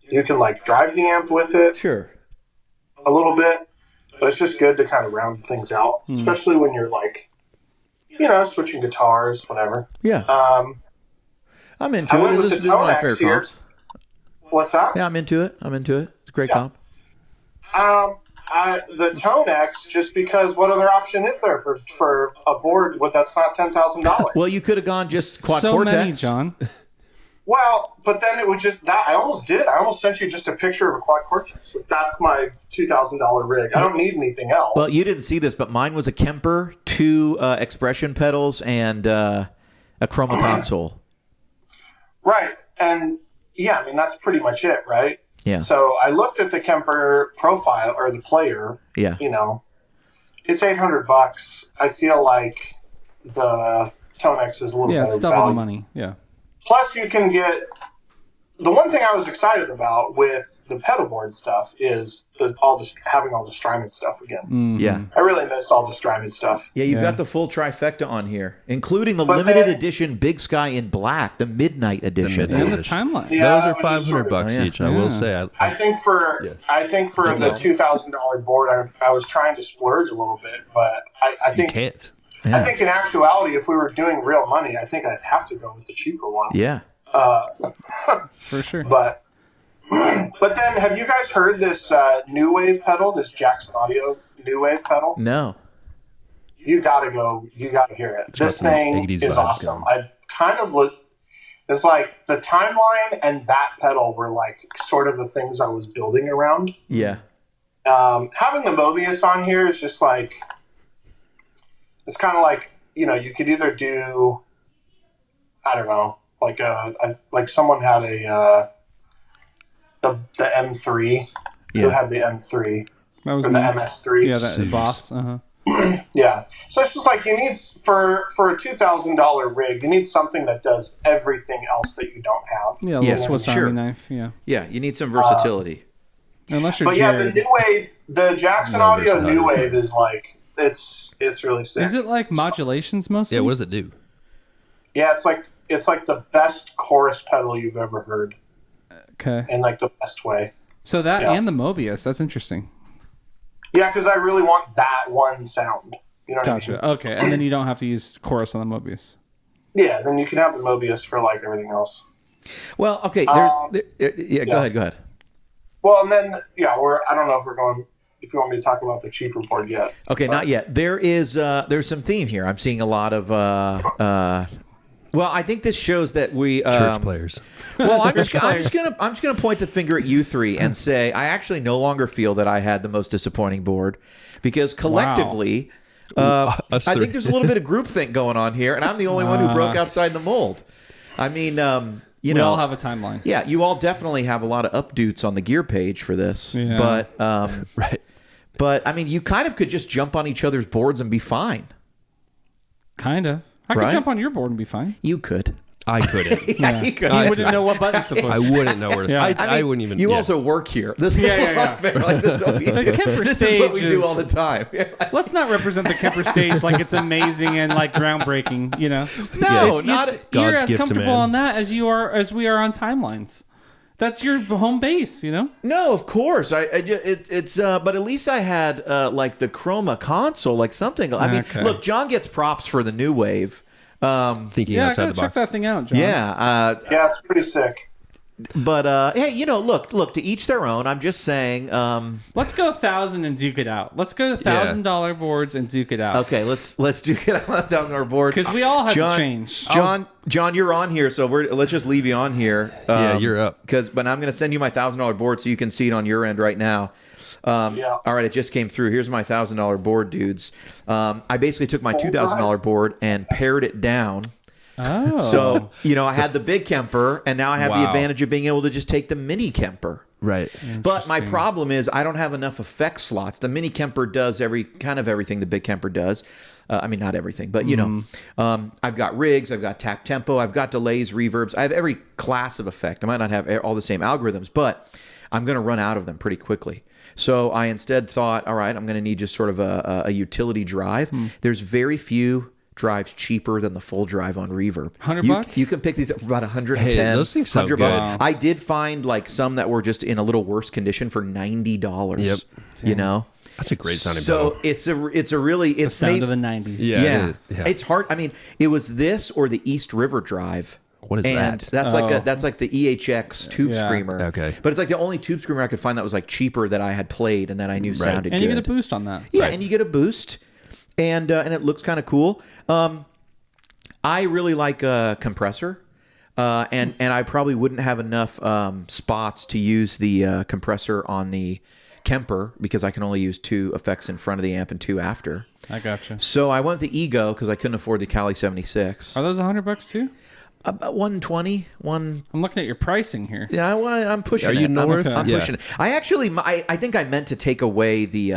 You can like drive the amp with it Sure. a little bit, but it's just good to kind of round things out, especially when you're like, switching guitars, whatever. Yeah. I'm into I it. went with This is the one of my Tonex favorite here. comps. What's that? Yeah, I'm into it. It's a great comp. The Tonex, just because what other option is there for a board that's not $10,000? Well, you could have gone just quad So cortex. many, John. Well, but then it would just that I almost did. I almost sent you just a picture of a quad cortex. That's my $2,000 rig. I don't need anything else. Well, you didn't see this, but mine was a Kemper, 2 expression pedals, and a chroma console. Right. And yeah, I mean, that's pretty much it, right? Yeah. So I looked at the Kemper profile or the player. Yeah. You know, it's $800. I feel like the Tonex is a little better it's double value. the money. Yeah. Plus, you can get the one thing I was excited about with the pedalboard stuff is having all the Strymon stuff again. Mm-hmm. Yeah. I really missed all the Strymon stuff. Yeah, you've Yeah. got the full trifecta on here, including the But limited then- edition Big Sky in black, the Midnight edition. Midnight. And the timeline. Yeah, Those are which is sort of- $500 Oh, yeah. each. I will Yeah. say. I think for the $2,000 board, I was trying to splurge a little bit, but I You think can't. Yeah. I think in actuality, if we were doing real money, I think I'd have to go with the cheaper one. Yeah. For sure. But then, have you guys heard this New Wave pedal? This Jackson Audio New Wave pedal? No. You gotta go. You gotta hear it. got This some thing 80s is vibes awesome. going. I kind of look. It's like the timeline and that pedal were like sort of the things I was building around. Yeah. Having the Mobius on here is just like, it's kind of like, you know, you could either do, I don't know, like someone had the M3, who Yeah. had the M3 That was or the me. MS3. Yeah, that Serious. boss. Uh-huh. Yeah. So it's just like you need for a $2,000 rig, you need something that does everything else that you don't have. Yeah, a Yeah, little Swiss sure. Army knife. Yeah. Yeah, you need some versatility. Unless you're But yeah, the Jared. New Wave, the Jackson No Audio versatility. New Wave is like it's really sick. Is it like modulations mostly? Yeah, what does it do? Yeah, it's like the best chorus pedal you've ever heard Okay. in like the best way. So that Yeah. and the Mobius. That's interesting. Yeah, because I really want that one sound. You know what I mean? Gotcha. Okay. And then you don't have to use chorus on the Mobius. Yeah, then you can have the Mobius for like everything else. Well, okay. Yeah, go ahead. Well, and then I don't know if you want me to talk about the cheaper board yet. Okay, not yet. There's some theme here. I'm seeing a lot of. Well, I think this shows that we Church players. Well, I'm just gonna point the finger at you three and say I actually no longer feel that I had the most disappointing board because collectively, Us I three. think there's a little bit of groupthink going on here, and I'm the only one who broke outside the mold. I mean, We all have a timeline. yeah, you all definitely have a lot of updates on the gear page for this, Yeah. but Right. but I mean, you kind of could just jump on each other's boards and be fine. Kind of. I could Right? jump on your board and be fine. You could. I couldn't. Yeah, you could. You wouldn't know what buttons to push. I wouldn't know where to Yeah. start. I wouldn't even. You yeah. also work here. This is Yeah. unfair. Like, this is what we The do. Kemper This is what we stage do is- all the time. Let's not represent the Kemper stage like it's amazing and like groundbreaking, you know? No, It's- not. you're God's as gift to comfortable man. on that as we are on timelines. That's your home base, you know? No, of course. It's but at least I had like the Chroma console, like something. I mean, Okay. look, John gets props for the new wave. Thinking Yeah, I outside gotta the check box. that thing out, John. Yeah, Yeah, it's pretty sick. but hey, look, to each their own. I'm just saying. Let's go 1,000 and duke it out. Let's go $1,000 boards and duke it out. Okay, let's do get on our board Because we all have John- to change. John, you're on here, so let's just leave you on here. Yeah, you're up. But I'm going to send you my $1,000 board so you can see it on your end right now. Yeah. All right, it just came through. Here's my $1,000 board, dudes. I basically took my $2,000 board and pared it down. Oh. So I had the big Kemper, and now I have the Wow. advantage of being able to just take the mini Kemper. Right. But my problem is I don't have enough effect slots. The mini Kemper does everything the big Kemper does. I mean, not everything, but I've got rigs, I've got tap tempo, I've got delays, reverbs. I have every class of effect. I might not have all the same algorithms, but I'm going to run out of them pretty quickly. So I instead thought, all right, I'm going to need just sort of a utility drive. There's very few drives cheaper than the full drive on Reverb. $100? You can pick these up for about 110. Hey, those things sound $100. good. Wow. I did find like some that were just in a little worse condition for $90. Yep. You know, That's a great sounding so pedal. it's a really the sound of the 90s. Yeah. yeah. it is. Yeah. It's hard. I mean, it was this or the East River drive. What is and that? that's like the EHX tube Yeah. screamer. Okay. But it's like the only tube screamer I could find that was like cheaper that I had played and that I knew sounded And good. you get a boost on that. Yeah, and you get a boost, and it looks kind of cool. I really like a compressor, and I probably wouldn't have enough spots to use the compressor on the Kemper because I can only use 2 effects in front of the amp and 2 after. I gotcha. So I went with the Ego because I couldn't afford the Cali 76. Are those $100 too? About 120. I'm looking at your pricing here. Yeah, I'm pushing. Are you north? I'm pushing it. I actually, I think I meant to take away the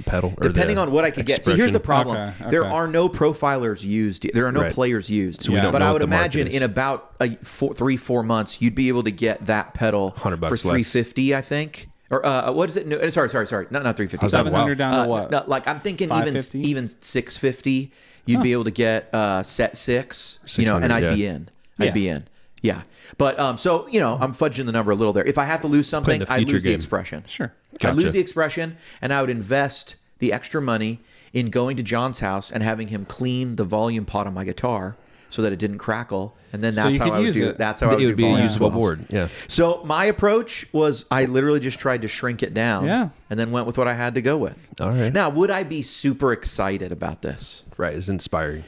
pedal, or depending on what I could get. See, here's the problem: Okay. there are no profilers used. There are no players used. So we don't but know I what would the market imagine is. in about 3-4 months, you'd be able to get that pedal $100 for $350, I think. Or what is it? No, sorry, not $350. $700 down to what? No, like I'm thinking $550? even $650. You'd be able to get set 6. And I'd be in. I'd be in. Yeah. But so, I'm fudging the number a little there. If I have to lose something, the I feature lose the game. expression. Sure. I lose the expression, and I would invest the extra money in going to John's house and having him clean the volume pot on my guitar so that it didn't crackle. And then that's how I would do it. That's how I would do It would be a volume usable swells. board. Yeah. So my approach was I literally just tried to shrink it down and then went with what I had to go with. All right. Now, would I be super excited about this? Right. It's inspiring.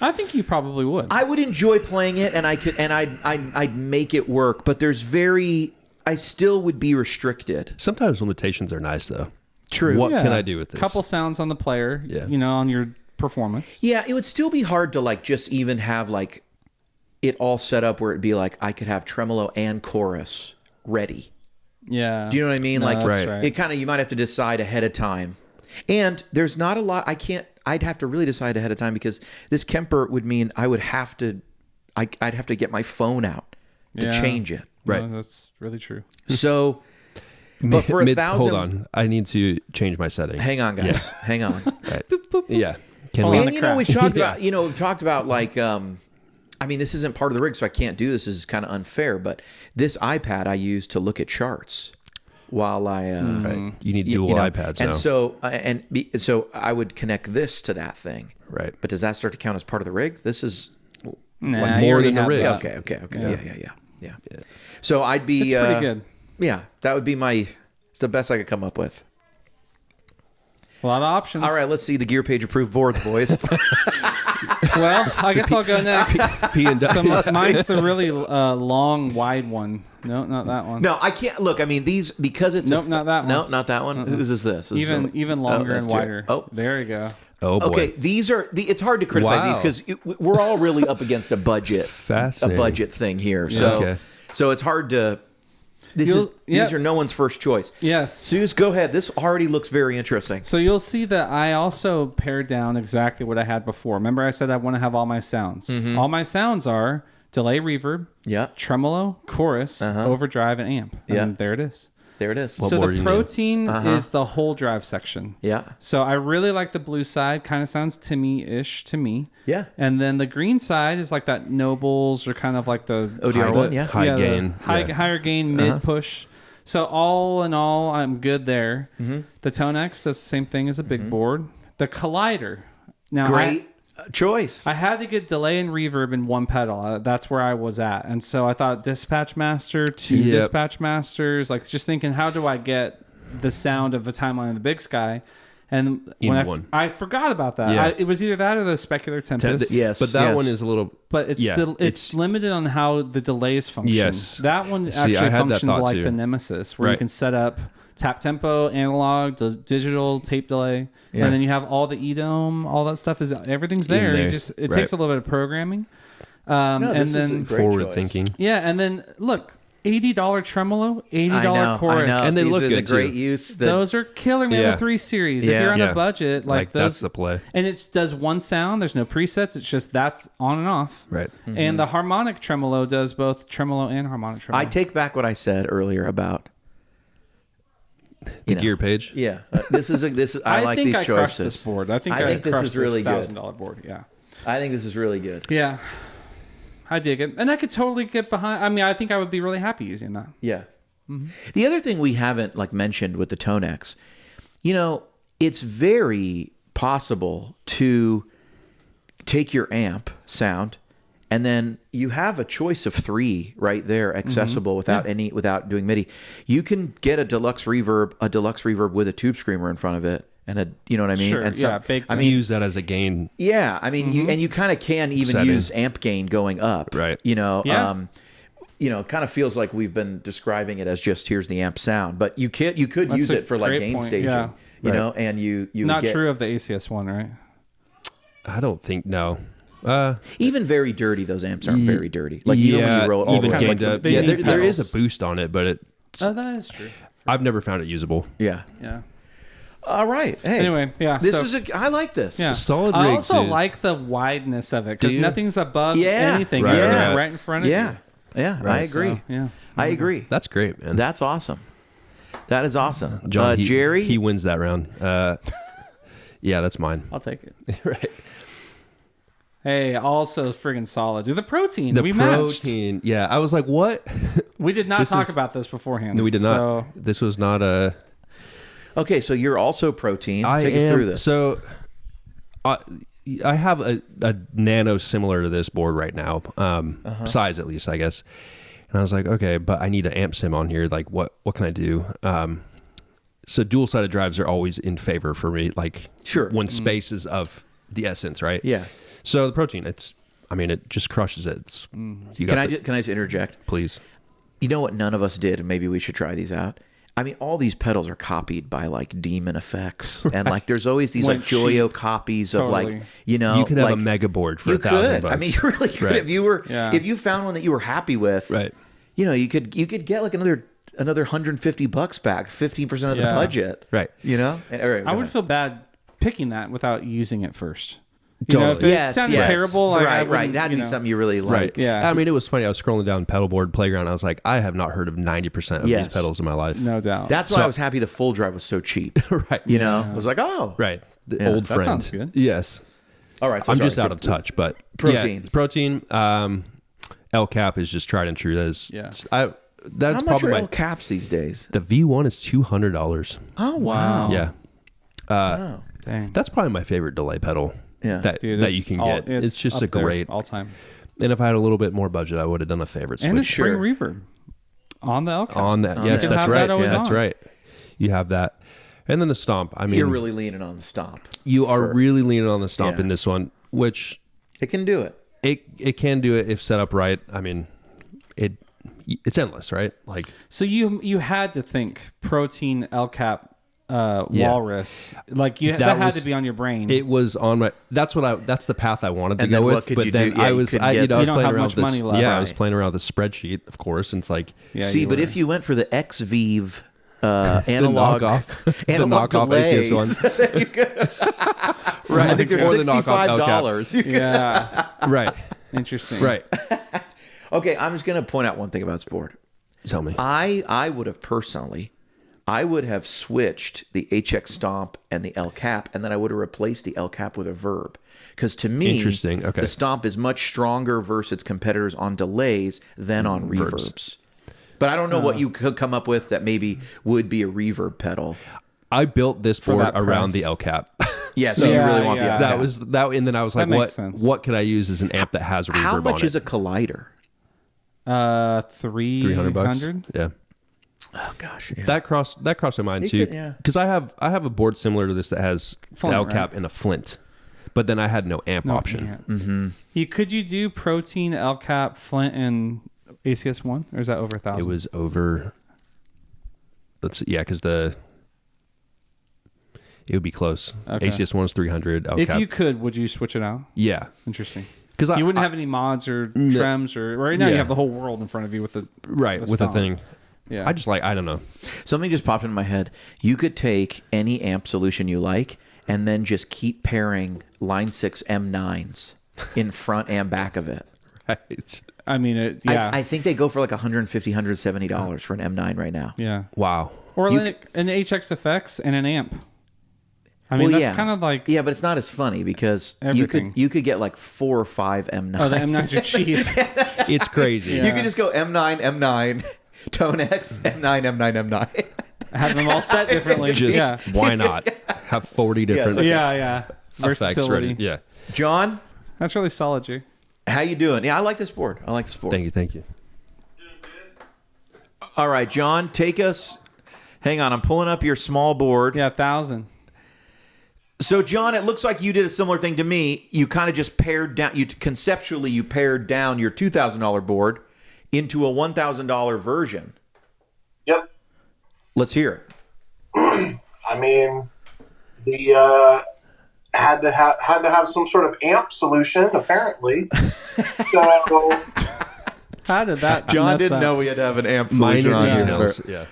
I think you probably would. I would enjoy playing it, and I'd make it work. But I still would be restricted. Sometimes limitations are nice, though. True. What can I do with this? Couple sounds on the player. Yeah. On your performance. Yeah, it would still be hard to just even have it all set up where it'd be I could have tremolo and chorus ready. Yeah. Do you know what I mean? No, that's right. It kind of, you might have to decide ahead of time. And there's not a lot. I'd have to really decide ahead of time because this Kemper would mean I would have to, I'd have to get my phone out to change it. Right. No, that's really true. So, but for $1,000, hold on. I need to change my setting. hang on, guys, hang on. Right. Yeah. Can Hold we? on. And we've talked about, we've talked about this isn't part of the rig, so I can't do this. This is kind of unfair, but this iPad I use to look at charts while I Right. You need dual iPads now. And so I would connect this to that thing. Right. But does that start to count as part of the rig? This is Nah, more you already than the have rig. that. Okay. Yeah. So I'd be It's pretty good. Yeah, that would be it's the best I could come up with. A lot of options. All right, let's see the Gear Page approved boards, boys. Well, I guess I'll go next. So Yeah. mine's the really long, wide one. No, not that one. No, I can't look. I mean, these because it's Nope, not that one. No, not that one. Whose is this? Even longer that's and true. wider. Oh, There you go. Oh, boy. okay. These are it's hard to criticize Wow. these because we're all really up against a Fascinating. budget thing here. So Okay. so it's hard to. These are no one's first choice. Yes. Suze, go ahead. This already looks very interesting. So you'll see that I also pared down exactly what I had before. Remember I said I want to have all my sounds. All my sounds are delay, reverb, Yeah, tremolo, chorus, overdrive, and amp. Yeah. And there it is. there it is. So board the you need? protein is the whole drive section. Yeah, So I really like the blue side. Kind of sounds Timmy-ish to me. yeah. And then the green side is like that Nobles or kind of like the ODR one, yeah. High the gain. higher gain mid push. So all in all, I'm good there. The Tone X does the same thing as a big board. The Collider. Now Great choice. I had to get delay and reverb in one pedal. That's where I was at. And so I thought Dispatch Master, two Yep. Dispatch Masters, like just thinking, how do I get the sound of a Timeline of the Big Sky? And when one. I forgot about that. Yeah. It was either that or the Specular Tempest. Yes, But that yes. one is a little. But it's limited on how the delays function. Yes. That one See, I actually had that functions thought like too. the Nemesis, where you Right. can set up tap tempo, analog, digital, tape delay, Yeah. and then you have all the EDOM, all that stuff everything's there. there. It Right. takes a little bit of programming. No, And this is a then great Forward choice. thinking. and then look, $80 tremolo, $80 I know, chorus. And they These look is a good, great too. use. Those are killer man Yeah. the 3 series. Yeah. If you're on Yeah. a budget, like That's those, the play. and it does one sound. There's no presets. It's just that's on and off. Right. And the harmonic tremolo does both tremolo and harmonic tremolo. I take back what I said earlier about The gear page. Yeah, this is I like think these I crushed choices. this board. I think this crushed is really good. $1,000 board. Yeah. I think this is really good. Yeah. I dig it. And I could totally get behind. I mean, I think I would be really happy using that. Yeah. The other thing we haven't mentioned with the Tone X, it's very possible to take your amp sound and then you have a choice of 3 right there accessible without doing MIDI. You can get a deluxe reverb with a tube screamer in front of it and you know what I mean? Sure, and yeah, baked I mean, use that as a gain. yeah, I mean, you kind of can even Setting. use amp gain going up, Right. Yeah. kind of feels like we've been describing it as just here's the amp sound, but you could use it for like gain staging, and you not true of the ACS one, right? I don't think no. Even very dirty, those amps aren't very dirty. Like even when you roll it all the way, gained up. There is a boost on it, but that is true. I've never found it usable. Yeah. All right. Hey. Anyway, I like this. Yeah. Solid I rigs also like the wideness of it because nothing's above anything. Right, Everything's right in front of you. Yeah. Right. I agree. So, I agree. That's great, man. That's awesome. That is awesome. John, Jerry, he wins that round. Yeah, that's mine. I'll take it. Right. Hey, also friggin' solid. Dude, the protein. The we protein. matched. Yeah, I was like, what? We did not talk about this beforehand. No, we did not. So, this was not a... Okay, so you're also protein. Take us through this. So I have a nano similar to this board right now, size at least, I guess. And I was like, okay, but I need an amp sim on here. Like, what can I do? So dual-sided drives are always in favor for me. Like, when space is of the essence, right? Yeah. So the protein, it just crushes it. Can I just interject? Please. You know what none of us did, and maybe we should try these out? I mean, all these pedals are copied by like Demon Effects, and like there's always these like Joyo copies of like you could have a mega board for $1,000. I mean, you really could if you found one that you were happy with. Right. You could get like another $150 back, 15% of the budget. Right. I would feel bad picking that without using it first. Totally. If it sounded terrible, like, right. That'd be something you really like. Right. Yeah. I mean, it was funny. I was scrolling down Pedalboard Playground. I was like, I have not heard of 90% of these pedals in my life. No doubt. That's why I was happy the full drive was so cheap. Right. I was like, oh. Right. The old friend. That sounds good. Yes. All right. So I'm just out of touch, but protein. Yeah, protein. El Cap is just tried and true. That's how much probably are El Caps these days? The V1 is $200. Oh wow. Yeah. Dang. That's probably my favorite delay pedal. Yeah. That you can get. It's just a great all time. And if I had a little bit more budget, I would have done a favorite switch. And a spring reverb on the El Cap. On that, yes, that's right. That's right. You have that, and then the stomp. I mean, you're really leaning on the stomp. You are really leaning on the stomp in this one, which it can do it. It can do it if set up right. I mean, it's endless, right? Like, so you had to think protein El Cap. Walrus, like that had to be on your brain. It was on my. That's the path I wanted to go with. But then I was playing around with this. I was playing around with the spreadsheet, of course, and it's like, but if you went for the XVive analog delays, right? I think they're $65. Yeah, right. Interesting. Right. Okay, I'm just going to point out one thing about this board. Tell me. I would have personally. I would have switched the HX Stomp and the El Cap, and then I would have replaced the El Cap with a Verb. Because to me, the Stomp is much stronger versus its competitors on delays than on reverbs. But I don't know what you could come up with that maybe would be a reverb pedal. I built this board around the El Cap. Yeah, so you really want the El Cap. That was that, and then I was like, what could I use as an amp that has reverb on it? How much is a Collider? $300. Yeah. Oh gosh, that crossed my mind too. Because I have a board similar to this that has Flint, El Cap and a Flint, but then I had no amp option. Mm-hmm. Could you do protein, El Cap, Flint, and ACS 1, or is that over 1,000? It was over. Because it would be close. Okay. ACS 1 is 300. El if Cap. you could, would you switch it out? Yeah, interesting. Because you wouldn't have any mods or trems, or right now you have the whole world in front of you with the a thing. Yeah. I just I don't know. Something just popped into my head. You could take any amp solution you like and then just keep pairing Line 6 M9s in front and back of it. Right. I mean, I think they go for like $150, $170 for an M9 right now. Yeah. Wow. Or an HX effects and an amp. I mean, that's kind of like... Yeah, but it's not as funny because you could get like 4 or 5 M9s. Oh, the M9s are cheap. It's crazy. Yeah. You could just go M9, Tone X, M9, M9. Have them all set differently. Why not? Have 40 different effects ready. Yeah. John? That's really solid, G. How you doing? Yeah, I like this board. Thank you. All right, John, take us... Hang on, I'm pulling up your small board. Yeah, 1,000. So, John, it looks like you did a similar thing to me. You kind of just pared down... Conceptually, you pared down your $2,000 board into a $1,000 version. Yep. Let's hear it. I mean, the had to have some sort of amp solution apparently. So How did that? John mess didn't up? know we had to have an amp solution Minor on details. here. Yeah.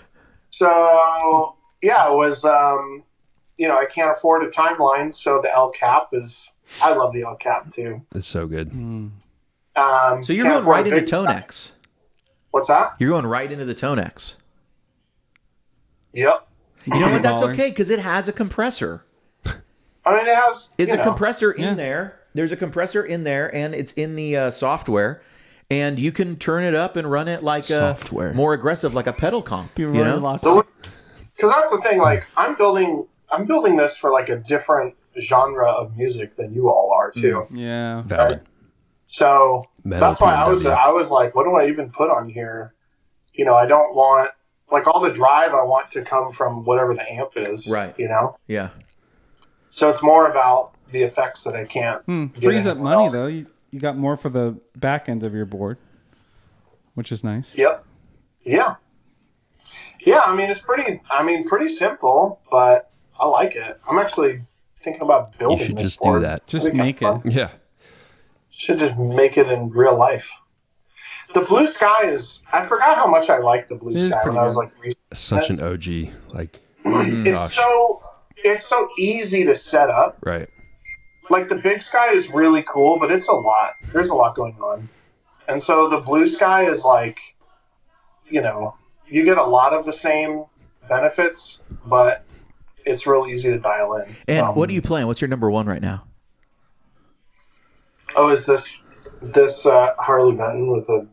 So yeah, it was I can't afford a timeline, so the L cap is. I love the L cap too. It's so good. So you're going right into Tonex. What's that? You're going right into the Tonex. Yep. You know what? That's Baller. okay because it has a compressor. I mean, it has. It's you a know, compressor in there. There's a compressor in there, and it's in the software. And you can turn it up and run it like Software. more aggressive, like a pedal comp. You You really know? lost So, it. because that's the thing. Like, I'm building this for like a different genre of music than you all are too. Yeah. Valid. So Metal that's why PNW. I was like, what do I even put on here? You know, I don't want like all the drive. I want to come from whatever the amp is. Right. You know. Yeah. So it's more about the effects that I can't. get Frees up anywhere money else. though. You got more for the back end of your board, which is nice. Yep. Yeah. Yeah. I mean, it's pretty simple, but I like it. I'm actually thinking about building. You should this just do board. that. Just It'd be make kinda it. fun. Yeah. Should just make it in real life. The blue sky is. I forgot how much I liked the blue It is sky when pretty I was good. like. researching Such this. an OG. Like, It's so easy to set up. right. Like the big sky is really cool, but it's a lot. There's a lot going on, and so the blue sky is like, you get a lot of the same benefits, but it's real easy to dial in. And So- what are you playing? What's your number one right now? Oh, is this Harley Benton with the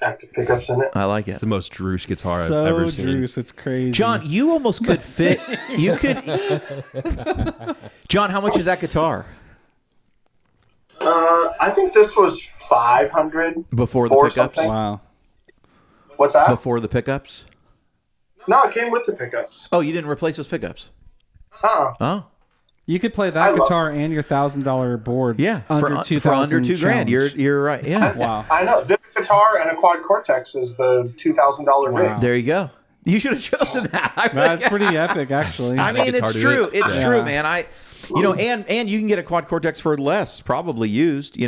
active pickups in it? I like it. It's the most Druce guitar So I've ever seen. Druce, it's crazy. John, you almost could fit. You could. John, how much is that guitar? I think this was 500 Before the or pickups? something. Wow. What's that? Before the pickups? No, it came with the pickups. Oh, you didn't replace those pickups? Huh. Oh, You could play I that love guitar this. and your $1,000 board. yeah. Under For under $2,000. challenge. You're right. Yeah. Wow. I know. This guitar and a quad Cortex is the $2,000 rig. Wow. There you go. You should have chosen that. I really- That's pretty epic, actually. I mean, guitar it's to true. it. It's Yeah. true, man. And you can get a quad Cortex for less, probably used.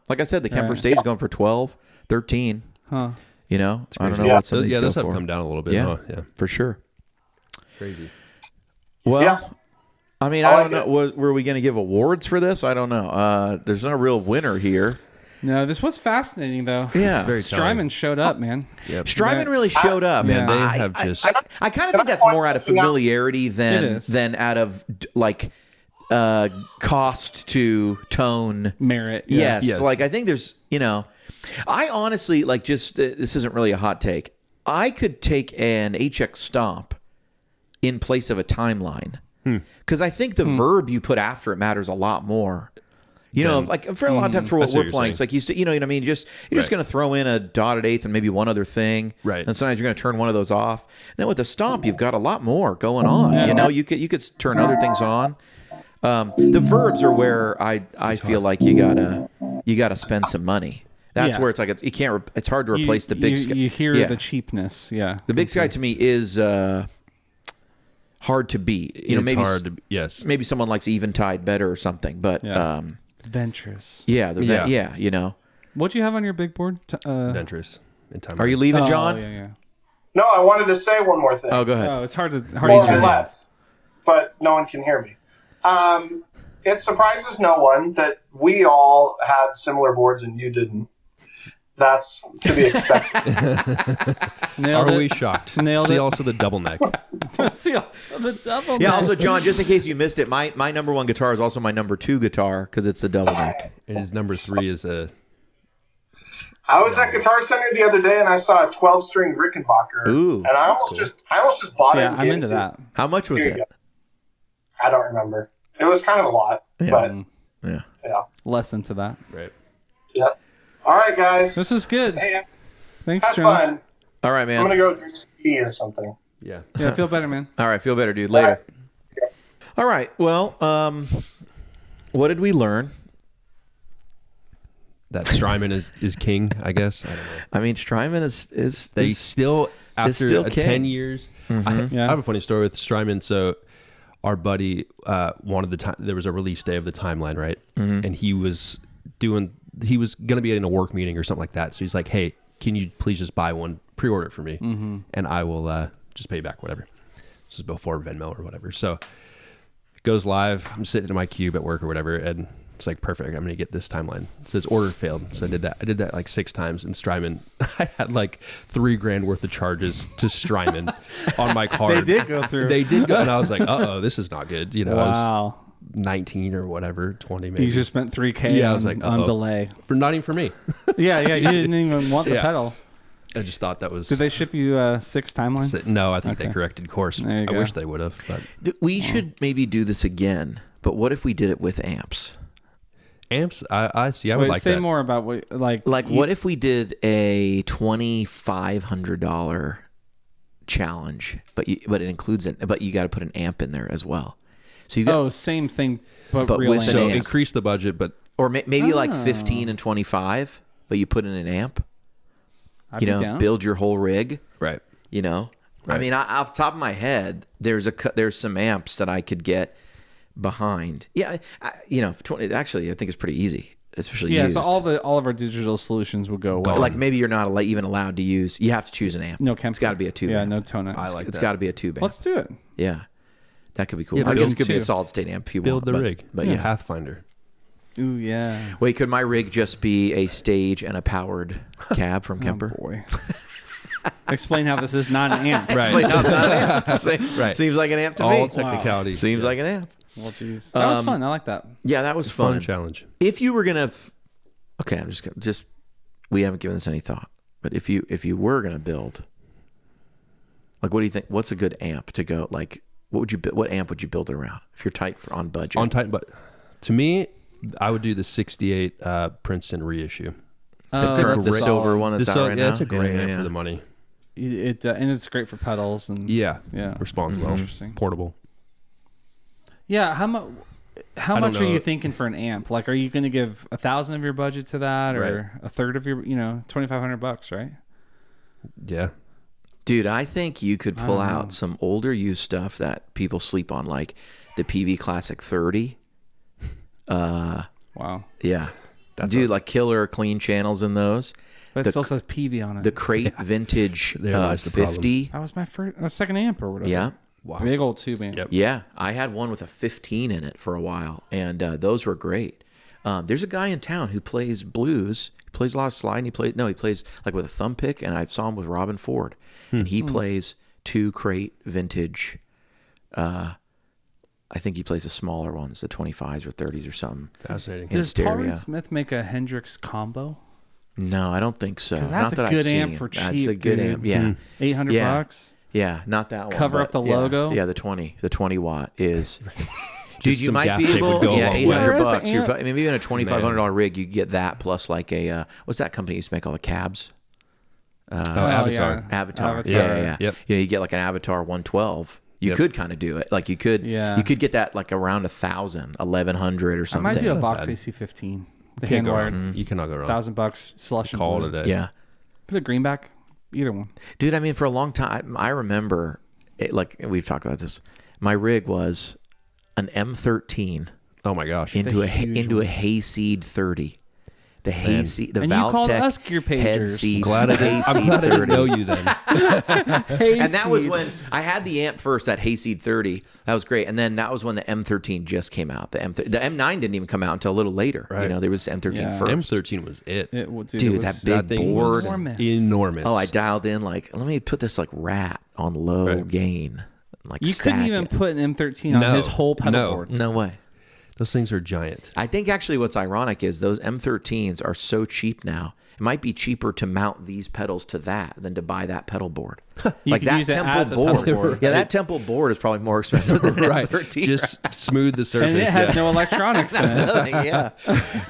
Like I said, the Kemper Right. stage is going for 12, 13. Huh. I don't know Yeah. what some of these Yeah, go those have for. come down a little bit. Yeah. Huh? Yeah. For sure. Crazy. Well, Yeah. I mean, I I like don't know. Were we going to give awards for this? I don't know. There's no real winner here. No, this was fascinating, though. Yeah. very telling. Strymon showed up, man. Yep. Strymon really showed up. Man, and they I, have I- just- I kind of think that's more out of familiarity It than is. out of cost to tone. Merit. Yes. Yes. Like I think there's, I honestly this isn't really a hot take. I could take an HX Stomp in place of a timeline because I think the verb you put after it matters a lot more. Like for a lot of times for I what see what we're you're playing, saying. it's like you know what I mean. You're just Right. going to throw in a dotted eighth and maybe one other thing, Right. And sometimes you're going to turn one of those off. And then with the Stomp, you've got a lot more going on. You could turn other things on. The verbs are where I feel like you gotta spend some money. That's Yeah. where it's like you can't. It's hard to replace the big sky. You hear Yeah. the cheapness. Yeah. The big sky to me is hard to beat. It's maybe hard to, yes. maybe someone likes Eventide better or something, but Yeah. Ventress. yeah. What'd you have on your big board? Ventress in time. Are you leaving, John? Yeah. No, I wanted to say one more thing. Oh, go ahead. Oh, it's hard to Well, I hear. left, but no one can hear me. It surprises no one that we all had similar boards and you didn't. That's to be expected. Nailed Are it. we shocked? Nailed See it. also the double neck. See also the double. Yeah. neck. Also, John, just in case you missed it, my number one guitar is also my number two guitar because it's the double neck. And his number 3 is a I was at Guitar Center the other day and I saw a 12-string Rickenbacker, Ooh, and I almost just bought it. Yeah, and I'm gave into it to that. How much was Here you it? go. I don't remember. It was kind of a lot, but Yeah. yeah. Less into that. right. Yep. All right, guys. This is good. Hey, Thanks, have John. fun. All right, I'm man. gonna go drink some tea or something. Yeah. Yeah, feel better, man. All right, feel better, dude. Later. All right. All right. Well, what did we learn? that Strymon is king, I guess. I don't know. I mean, Strymon is Still after still king. 10 years. I have a funny story with Strymon. So our buddy wanted the time. There was a release day of the timeline, right? And he was going to be in a work meeting or something like that. So he's like, hey, can you please just buy one, pre-order it for me, and I will just pay you back whatever. This is before Venmo or whatever. So it goes live. I'm sitting in my cube at work or whatever, and it's like, perfect, I'm going to get this timeline. It says order failed. So I did that like 6 times. And Strymon, I had like $3,000 worth of charges to Strymon on my card. They did go through. They did go. And I was like, uh-oh, this is not good. You know, I Wow. was 19 or whatever, 20 maybe. You just spent $3,000 Yeah, I was like, on uh-oh. delay. Not even for me. Yeah, you didn't even want the Yeah. pedal. I just thought that was... Did they ship you 6 timelines? No, I think they Okay. corrected course. There you I go. wish they would have. But We should maybe do this again. But what if we did it with amps? amps, I see. I would Wait, like say that. more about what What if we did a $2,500 challenge, but it includes it, but you got to put an amp in there as well. So you got same thing, but real with amps. an So amp. increase the budget, but or maybe like 15 and 25, but you put in an amp. I'd be down. Build your whole rig. right. You know, I Right. mean, off the top of my head, there's some amps that I could get behind. Yeah, 20. Actually, I think it's pretty easy, especially Yeah, used. so all of our digital solutions would go away. Like maybe you're not even allowed to use. You have to choose an amp. No It's Kemper. got to be a tube. Yeah, amp. no tone amp. I like It's that. got to be a tube amp. Let's do it. Yeah, that could be cool. Yeah, I guess build it could be a two. solid state amp if you Build want. the rig. But yeah, yeah. Pathfinder. Ooh, yeah. Wait, could my rig just be a stage and a powered cab from Kemper? Oh, boy. Explain how this is not an amp. Right. Wait, no, it's not an amp. Right. Seems like an amp to All me. technicality. Seems like an amp. Well, jeez. That was fun. I like that. Yeah, that was Fun fun. challenge. If you were gonna, okay, I'm just we haven't given this any thought. But if you were gonna build, like, what do you think? What's a good amp to go? Like, what amp would you build it around if you're tight on budget? On Titan, but to me, I would do the 68 Princeton reissue. Oh, the that's silver solid. one that's out right now. That's a great amp yeah. for the money. It and it's great for pedals and Yeah. Yeah. Responds well. Interesting. Portable. Yeah, how much? How I don't much are know. you thinking for an amp? Like, are you going to give 1,000 of your budget to that, or a third of your, $2,500, right? Yeah. Dude, I think you could pull I don't know. out some older used stuff that people sleep on, like the PV Classic 30. Wow, Yeah. Dude, like killer clean channels in those. but it The still says PV on it. The Crate Vintage There lies the problem. 50. That was my second amp or whatever. Yeah. Wow. Big old tube amp. Yep. Yeah. I had one with a 15 in it for a while, and those were great. There's a guy in town who plays blues. He plays a lot of slide, and he plays like with a thumb pick, and I saw him with Robin Ford. And he plays 2 Crate Vintage. I think he plays the smaller ones, the 25s or 30s or something. Fascinating. In Does stereo. Parlin Smith make a Hendrix combo? No, I don't think so. 'Cause Not that's a that I've good seen amp it. for That's a cheap, good dude. amp. Yeah. $800. Yeah. Yeah, not that one. Cover but up the yeah. logo? Yeah, the 20 watt is. Dude, you some might gaff be tape able. would go a Yeah, long way. $800. Yeah, You're, amp. I mean, maybe in a $2,500 rig, you get that plus like a what's that company used to make all the cabs? Avatar. Avatar. Avatar. Yeah. Yep. You get like an Avatar 112. You Yep. could kind of do it. Like you could. Yeah. You could get that like around 1,000, 1,100 or I something. might do a Not Vox bad. AC15. The Can't hand go wired. wrong. You cannot go wrong. $1,000 slush and Call blue. it a day. Yeah. Put a greenback. Either one. Dude, I mean, for a long time, I remember, like we've talked about this. My rig was an M13 Oh my gosh. into huge a Hayseed 30. The Hayseed, the And you called Valvetech us gear head pagers. seed. I'm glad I Hayseed didn't know you then. And that was when I had the amp first, that Hayseed 30. That was great. And then that was when the M13 just came out. The M9 didn't even come out until a little later. Right. You know, there was M13 Yeah. first. M13 was it. Dude, that big That thing board. was Enormous. Oh, I dialed in like, let me put this like rat on low Right. gain. Like You stack couldn't even it. put an M13 on No. his whole pedal No. board. No way. Those things are giant. I think actually what's ironic is those M13s are so cheap now. It might be cheaper to mount these pedals to that than to buy that pedal board. You Like could that use it Temple as a board. pedal board. Yeah, that Temple board is probably more expensive than Right. the M13. Just smooth the surface. And it has yeah. no electronics in it. Yeah.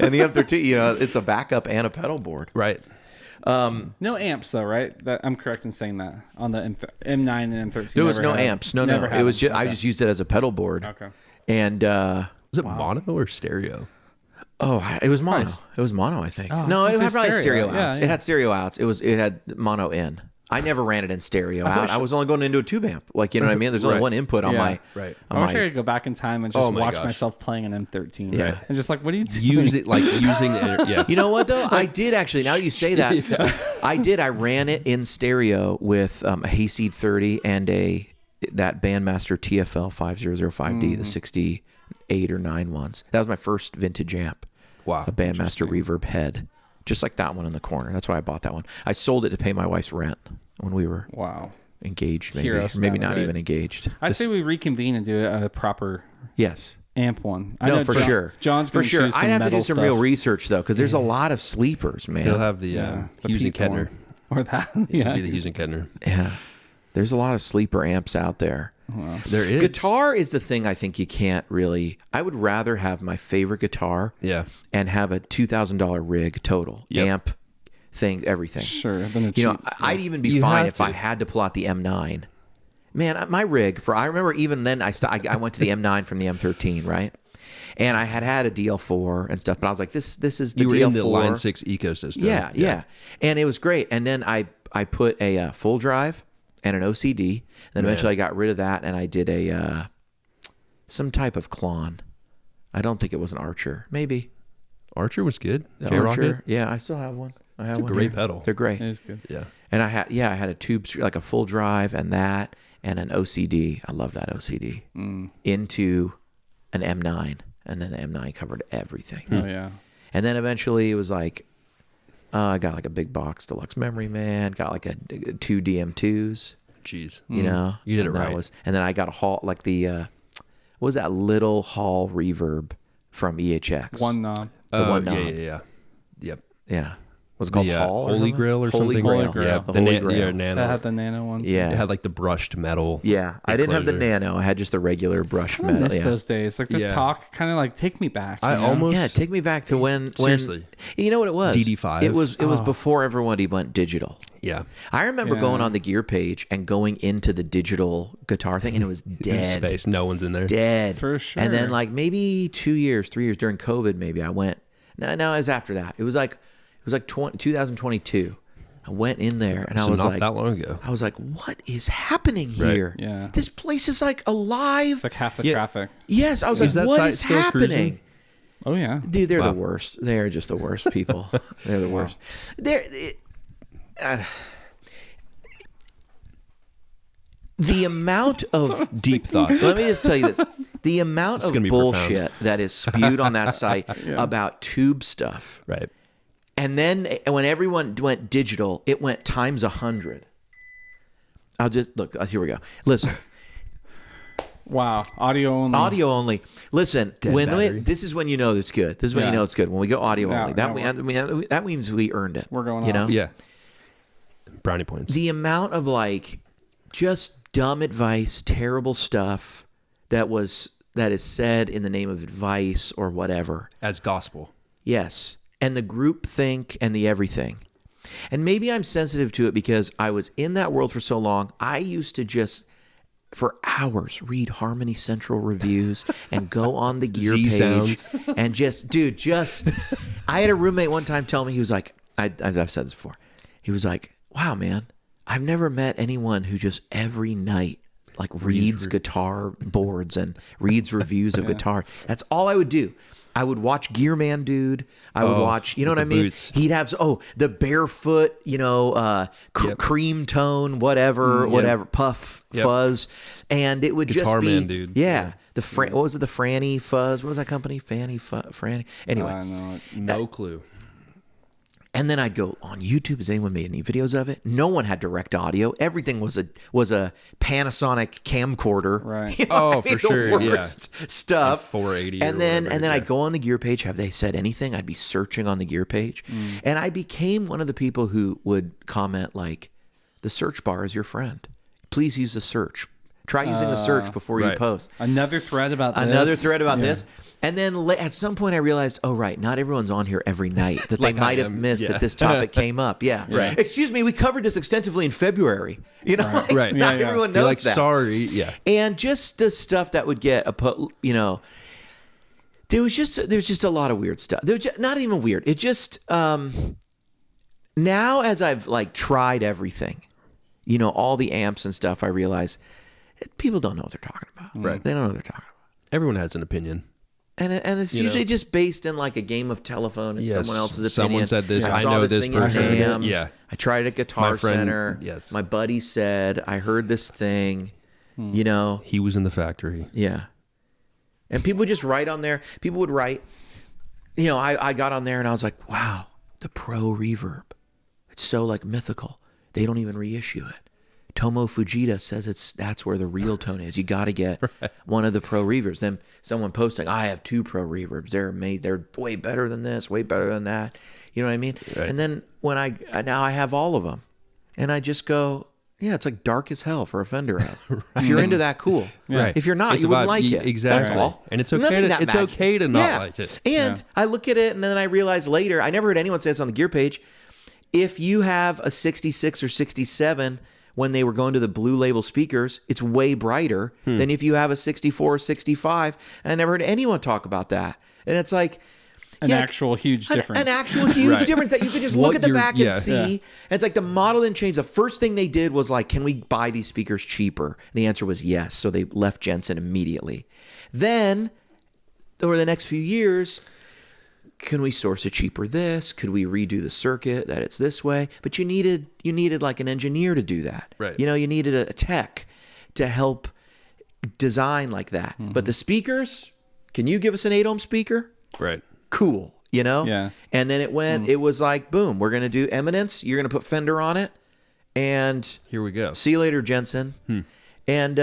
And the M13, you know, it's a backup and a pedal board. Right. No amps though, right? That, I'm correct in saying that on the M9 and M13. There was never no had- amps. No. never had It was them. just I Okay. just used it as a pedal board. Okay. And Was it mono or stereo? It was mono. It was mono, I think. Oh, No, I was it gonna had say probably stereo stereo. outs. Yeah, It had stereo outs. It had mono in. I never ran it in stereo out. I was only going into a tube amp. Like, you know what I mean? There's only Right. one input on Yeah. my. Right. on I wish my- I could go back in time and just Oh my watch gosh. myself playing an M13. Yeah. And just like, what are you doing? Use it like using yes. You know what though? I did actually. Now you say that, I did. I ran it in stereo with a Hayseed 30 and that Bandmaster TFL 5005D, the 68 or 9 ones. That was my first vintage amp. Wow. A Bandmaster reverb head, just like that one in the corner. That's why I bought that one. I sold it to pay my wife's rent when we were Wow. engaged, maybe, Hero or maybe not status. even engaged. I say we reconvene and do a proper Yes. amp one. I No, know for sure. John's for gonna sure. choose some I'd have to do metal some stuff. real research though, because there's a lot of sleepers, man. He'll have the Hughes Pete Kettner. one. Or that. Yeah, Yeah. be the Hughes and Kettner. Yeah. There's a lot of sleeper amps out there. There is Guitar is the thing I think you can't really. I would rather have my favorite guitar Yeah. and have a $2,000 rig total, Yep. amp, thing, everything. Sure. Then a You know, cheap- I'd even be You fine have if I to. had to pull out the M9. Man, my rig I remember even then I went to the M9 from the M13, right? And I had a DL4 and stuff, but I was like, this is the You were DL4. in the Line 6 ecosystem. Yeah. And it was great. And then I put a full drive and an OCD. Then eventually I got rid of that and I did some type of Klon. I don't think it was an Archer. Maybe. Archer was good. The J-Rocket? Archer. Yeah, I still have one. I have one. great here. pedal. They're great. It is good. Yeah. And I had a tube, like a full drive and that and an OCD. I love that OCD. Into an M9. And then the M9 covered everything. Oh yeah. And then eventually it was like, I got like a big box deluxe memory, man. Got like two DM2s, Jeez. you know. You did it And that right. and then I got a Hall, like the, what was that little Hall reverb from EHX? One knob. The one knob. Yeah. Yep. Yeah. Was it called The, Hall? or Holy something? Grail or Holy something. Grail. Grail. Yeah. The The Holy Nano. Grail. Yeah, That Nano. had the nano ones. Yeah. It had like the brushed metal. Yeah. I didn't have the enclosure. Nano. I had just the regular brushed I metal. miss Yeah. those days. Like this Yeah. talk kind of like take me back. I you know? almost- Yeah, take me back to when Seriously. you know what it was? DD5. It was before everybody went digital. Yeah. I remember Yeah. going on the gear page and going into the digital guitar thing and it was dead. Space. No one's in there. Dead. For sure. And then like maybe 2 years, 3 years during COVID maybe I went. No, it was after that. It was like 2022. I went in there and I So was not like that long ago. I was like, what is happening Right. here? Yeah. This place is like alive. It's like half the Yeah. traffic. Yes, I was Is like, that what site is still happening? cruising? Oh yeah. Dude, they're the Wow. worst. They're just the worst people. They're the worst. The amount of Deep thoughts. let me just tell you this: the amount of gonna be bullshit that is spewed on that site about tube stuff, Right. and then when everyone went digital, it went times 100. I'll just look. Here we go. Listen. Wow. Audio only. Audio only. Listen, battery. this is when you know it's good. This is when you Yeah. know it's good. When we go audio Yeah, only, yeah, that means we earned it. We're going you off. know. Yeah. Brownie points. The amount of like just dumb advice, terrible stuff that is said in the name of advice or whatever. As gospel. Yes. And the group think and the everything. And maybe I'm sensitive to it because I was in that world for so long. I used to just for hours read Harmony Central reviews and go on the gear Z page sounds. and just I had a roommate one time tell me, he was like, as I've said this before, he was like, wow, man, I've never met anyone who just every night like reads guitar boards and reads reviews of guitar. That's all I would do. I would watch Gearman Dude. I would watch, you know with what I the mean? boots. He'd have, the barefoot, cream tone, whatever, puff, Yep. fuzz. And it would Guitar just be, Man Dude. yeah. What was it? The Franny Fuzz. What was that company? Franny. Anyway. I know it. No clue. And then I'd go on YouTube. Has anyone made any videos of it? No one had direct audio. Everything was a Panasonic camcorder. Right. You know what Oh, I mean? for sure, The yeah. worst stuff. 480 or And then whatever, yeah. I'd go on the gear page. Have they said anything? I'd be searching on the gear page, and I became one of the people who would comment like, "The search bar is your friend. Please use the search. Try using the search before you right. post." Another thread about this. Another thread about Yeah. this. And then at some point I realized, oh, right, not everyone's on here every night, that Like they I might have am. missed Yeah. that this topic came up. Yeah. Right. Excuse me, we covered this extensively in February. You know, like, Right. not Yeah, yeah. everyone You're knows like, that. sorry. Yeah. And just the stuff that would get, There's just a lot of weird stuff. Not even weird. It just now as I've like tried everything, all the amps and stuff, I realize people don't know what they're talking about. Right. They don't know what they're talking about. Everyone has an opinion. And it's usually just based in like a game of telephone and someone else's opinion. Someone said this. I saw know this this thing person. in Ham. Yeah. I tried it at Guitar Center. Yes. My buddy said, I heard this thing, He was in the factory. Yeah. And people would just write on there. People would write. I got on there and I was like, wow, the Pro Reverb. It's so like mythical. They don't even reissue it. Tomo Fujita says that's where the real tone is. You got to get one of the Pro Reverbs. Then someone posting, I have 2 Pro Reverbs. They're way better than this, way better than that. You know what I mean? Right. And then when now I have all of them, and I just go, yeah, it's like dark as hell for a Fender amp. Right. If you're into that, cool. Yeah. Right. If you're not, It's you wouldn't about- like it. Exactly. That's all. And it's okay to not like it. And I look at it, and then I realize later, I never heard anyone say this on the gear page. If you have a 66 or 67 when they were going to the Blue Label speakers, it's way brighter than if you have a 64 or 65. And I never heard anyone talk about that. And it's like an actual huge difference. An actual huge difference that you could just look at the back and see. Yeah. And it's like the model didn't change. The first thing they did was like, can we buy these speakers cheaper? And the answer was yes. So they left Jensen immediately. Then over the next few years, can we source it cheaper this? Could we redo the circuit that it's this way? But you needed like an engineer to do that. Right. You needed a tech to help design like that. But the speakers, can you give us an 8-ohm speaker? Right. Cool. Yeah. And then it went, it was like, boom, we're going to do Eminence. You're going to put Fender on it. And Here we go. see you later, Jensen. And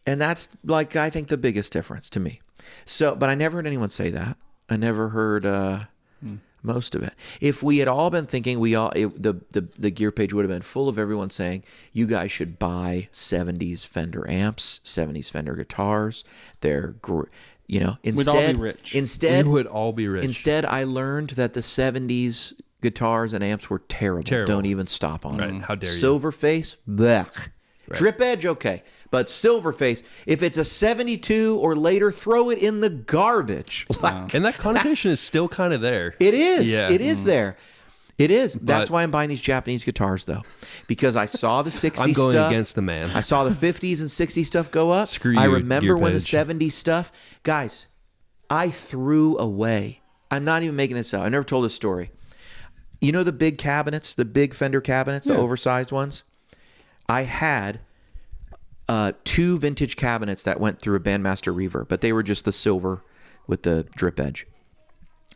that's like, I think the biggest difference to me. So, but I never heard anyone say that. I never heard most of it. If we had all been thinking, the gear page would have been full of everyone saying, you guys should buy 70s Fender amps, 70s Fender guitars. They're instead, We'd all be rich. Instead, We would all be rich. Instead, I learned that the 70s guitars and amps were terrible. Don't even stop on them. How dare you? Silverface, blech. Drip Edge, okay. But Silverface, if it's a 72 or later, throw it in the garbage. And that connotation is still kind of there. It is. Yeah. It is there. It is. That's why I'm buying these Japanese guitars, though. Because I saw the 60s I'm going stuff. against the man. I saw the 50s and 60s stuff go up. Screw I you, remember gear when the page. 70s stuff. Guys, I threw away. I'm not even making this up. I never told this story. You know the big cabinets, the big Fender cabinets, the oversized ones? I had 2 vintage cabinets that went through a Bandmaster Reverb, but they were just the silver with the drip edge.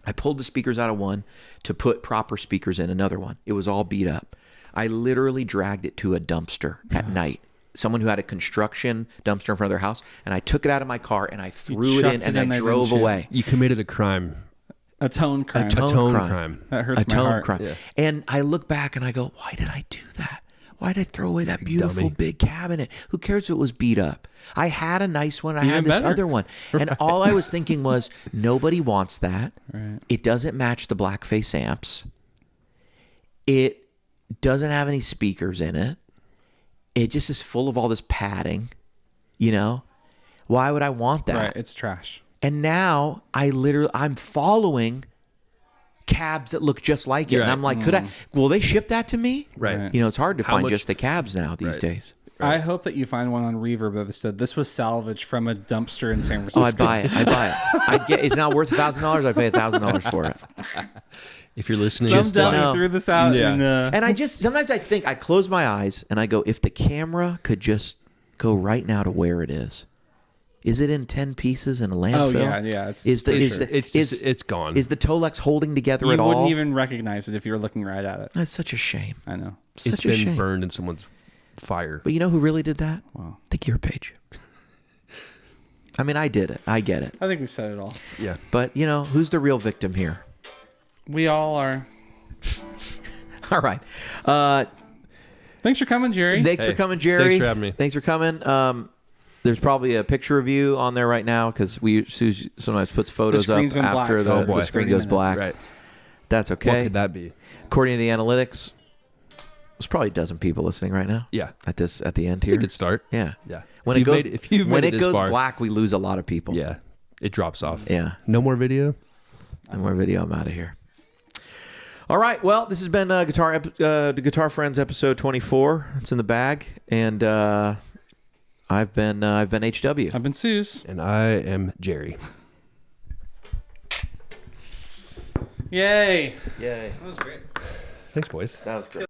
I pulled the speakers out of one to put proper speakers in another one. It was all beat up. I literally dragged it to a dumpster at night. Someone who had a construction dumpster in front of their house, and I took it out of my car and I threw it in and I drove away. You committed a crime. A tone crime. A tone crime. That hurts my heart. Crime. Yeah. And I look back and I go, why did I do that? Why did I throw away that beautiful big cabinet? Who cares if it was beat up? I had a nice one. I had this other one. And all I was thinking was, nobody wants that. Right. It doesn't match the Blackface amps. It doesn't have any speakers in it. It just is full of all this padding. Why would I want that? Right. It's trash. And now I'm following cabs that look just like it. You're And I'm like, will they ship that to me? Right. It's hard to How find much- just the cabs now these days. I hope that you find one on Reverb that said this was salvaged from a dumpster in San Francisco. Oh, I'd buy it. It's not worth $1,000. I'd pay $1,000 for it. If you're listening, Some just dummy know. threw this out. Yeah. And And sometimes I think, I close my eyes and I go, if the camera could just go right now to where it is it in 10 pieces in a landfill? yeah. It's it's gone. Is the Tolex holding together you at all? wouldn't even recognize it if you were looking right at it. That's such a shame. I know. It's Such a been shame. burned in someone's fire. But you know who really did that? Wow. The gear page. I mean, I did it. I get it. I think we've said it all. Yeah. But, who's the real victim here? We all are. All right. Thanks for coming, Jerry. Thanks for coming, Jerry. Thanks for having me. Thanks for coming. There's probably a picture of you on there right now because Suze sometimes puts photos up screen's been after black. the screen 30 goes minutes. black. Right. That's What okay. could that be? According to the analytics, there's probably a dozen people listening right now. Yeah. At the end It's a here. good start. Yeah. Yeah. When If it goes you've made when it it this goes far, black, we lose a lot of people. Yeah. it drops off. Yeah. No more video. No more video. I'm out of here. All right. Well, this has been Guitar Friends episode 24. It's in the bag, and I've been HW. I've been Suze. And I am Jerry. Yay! Yay! That was great. Thanks, boys. That was great.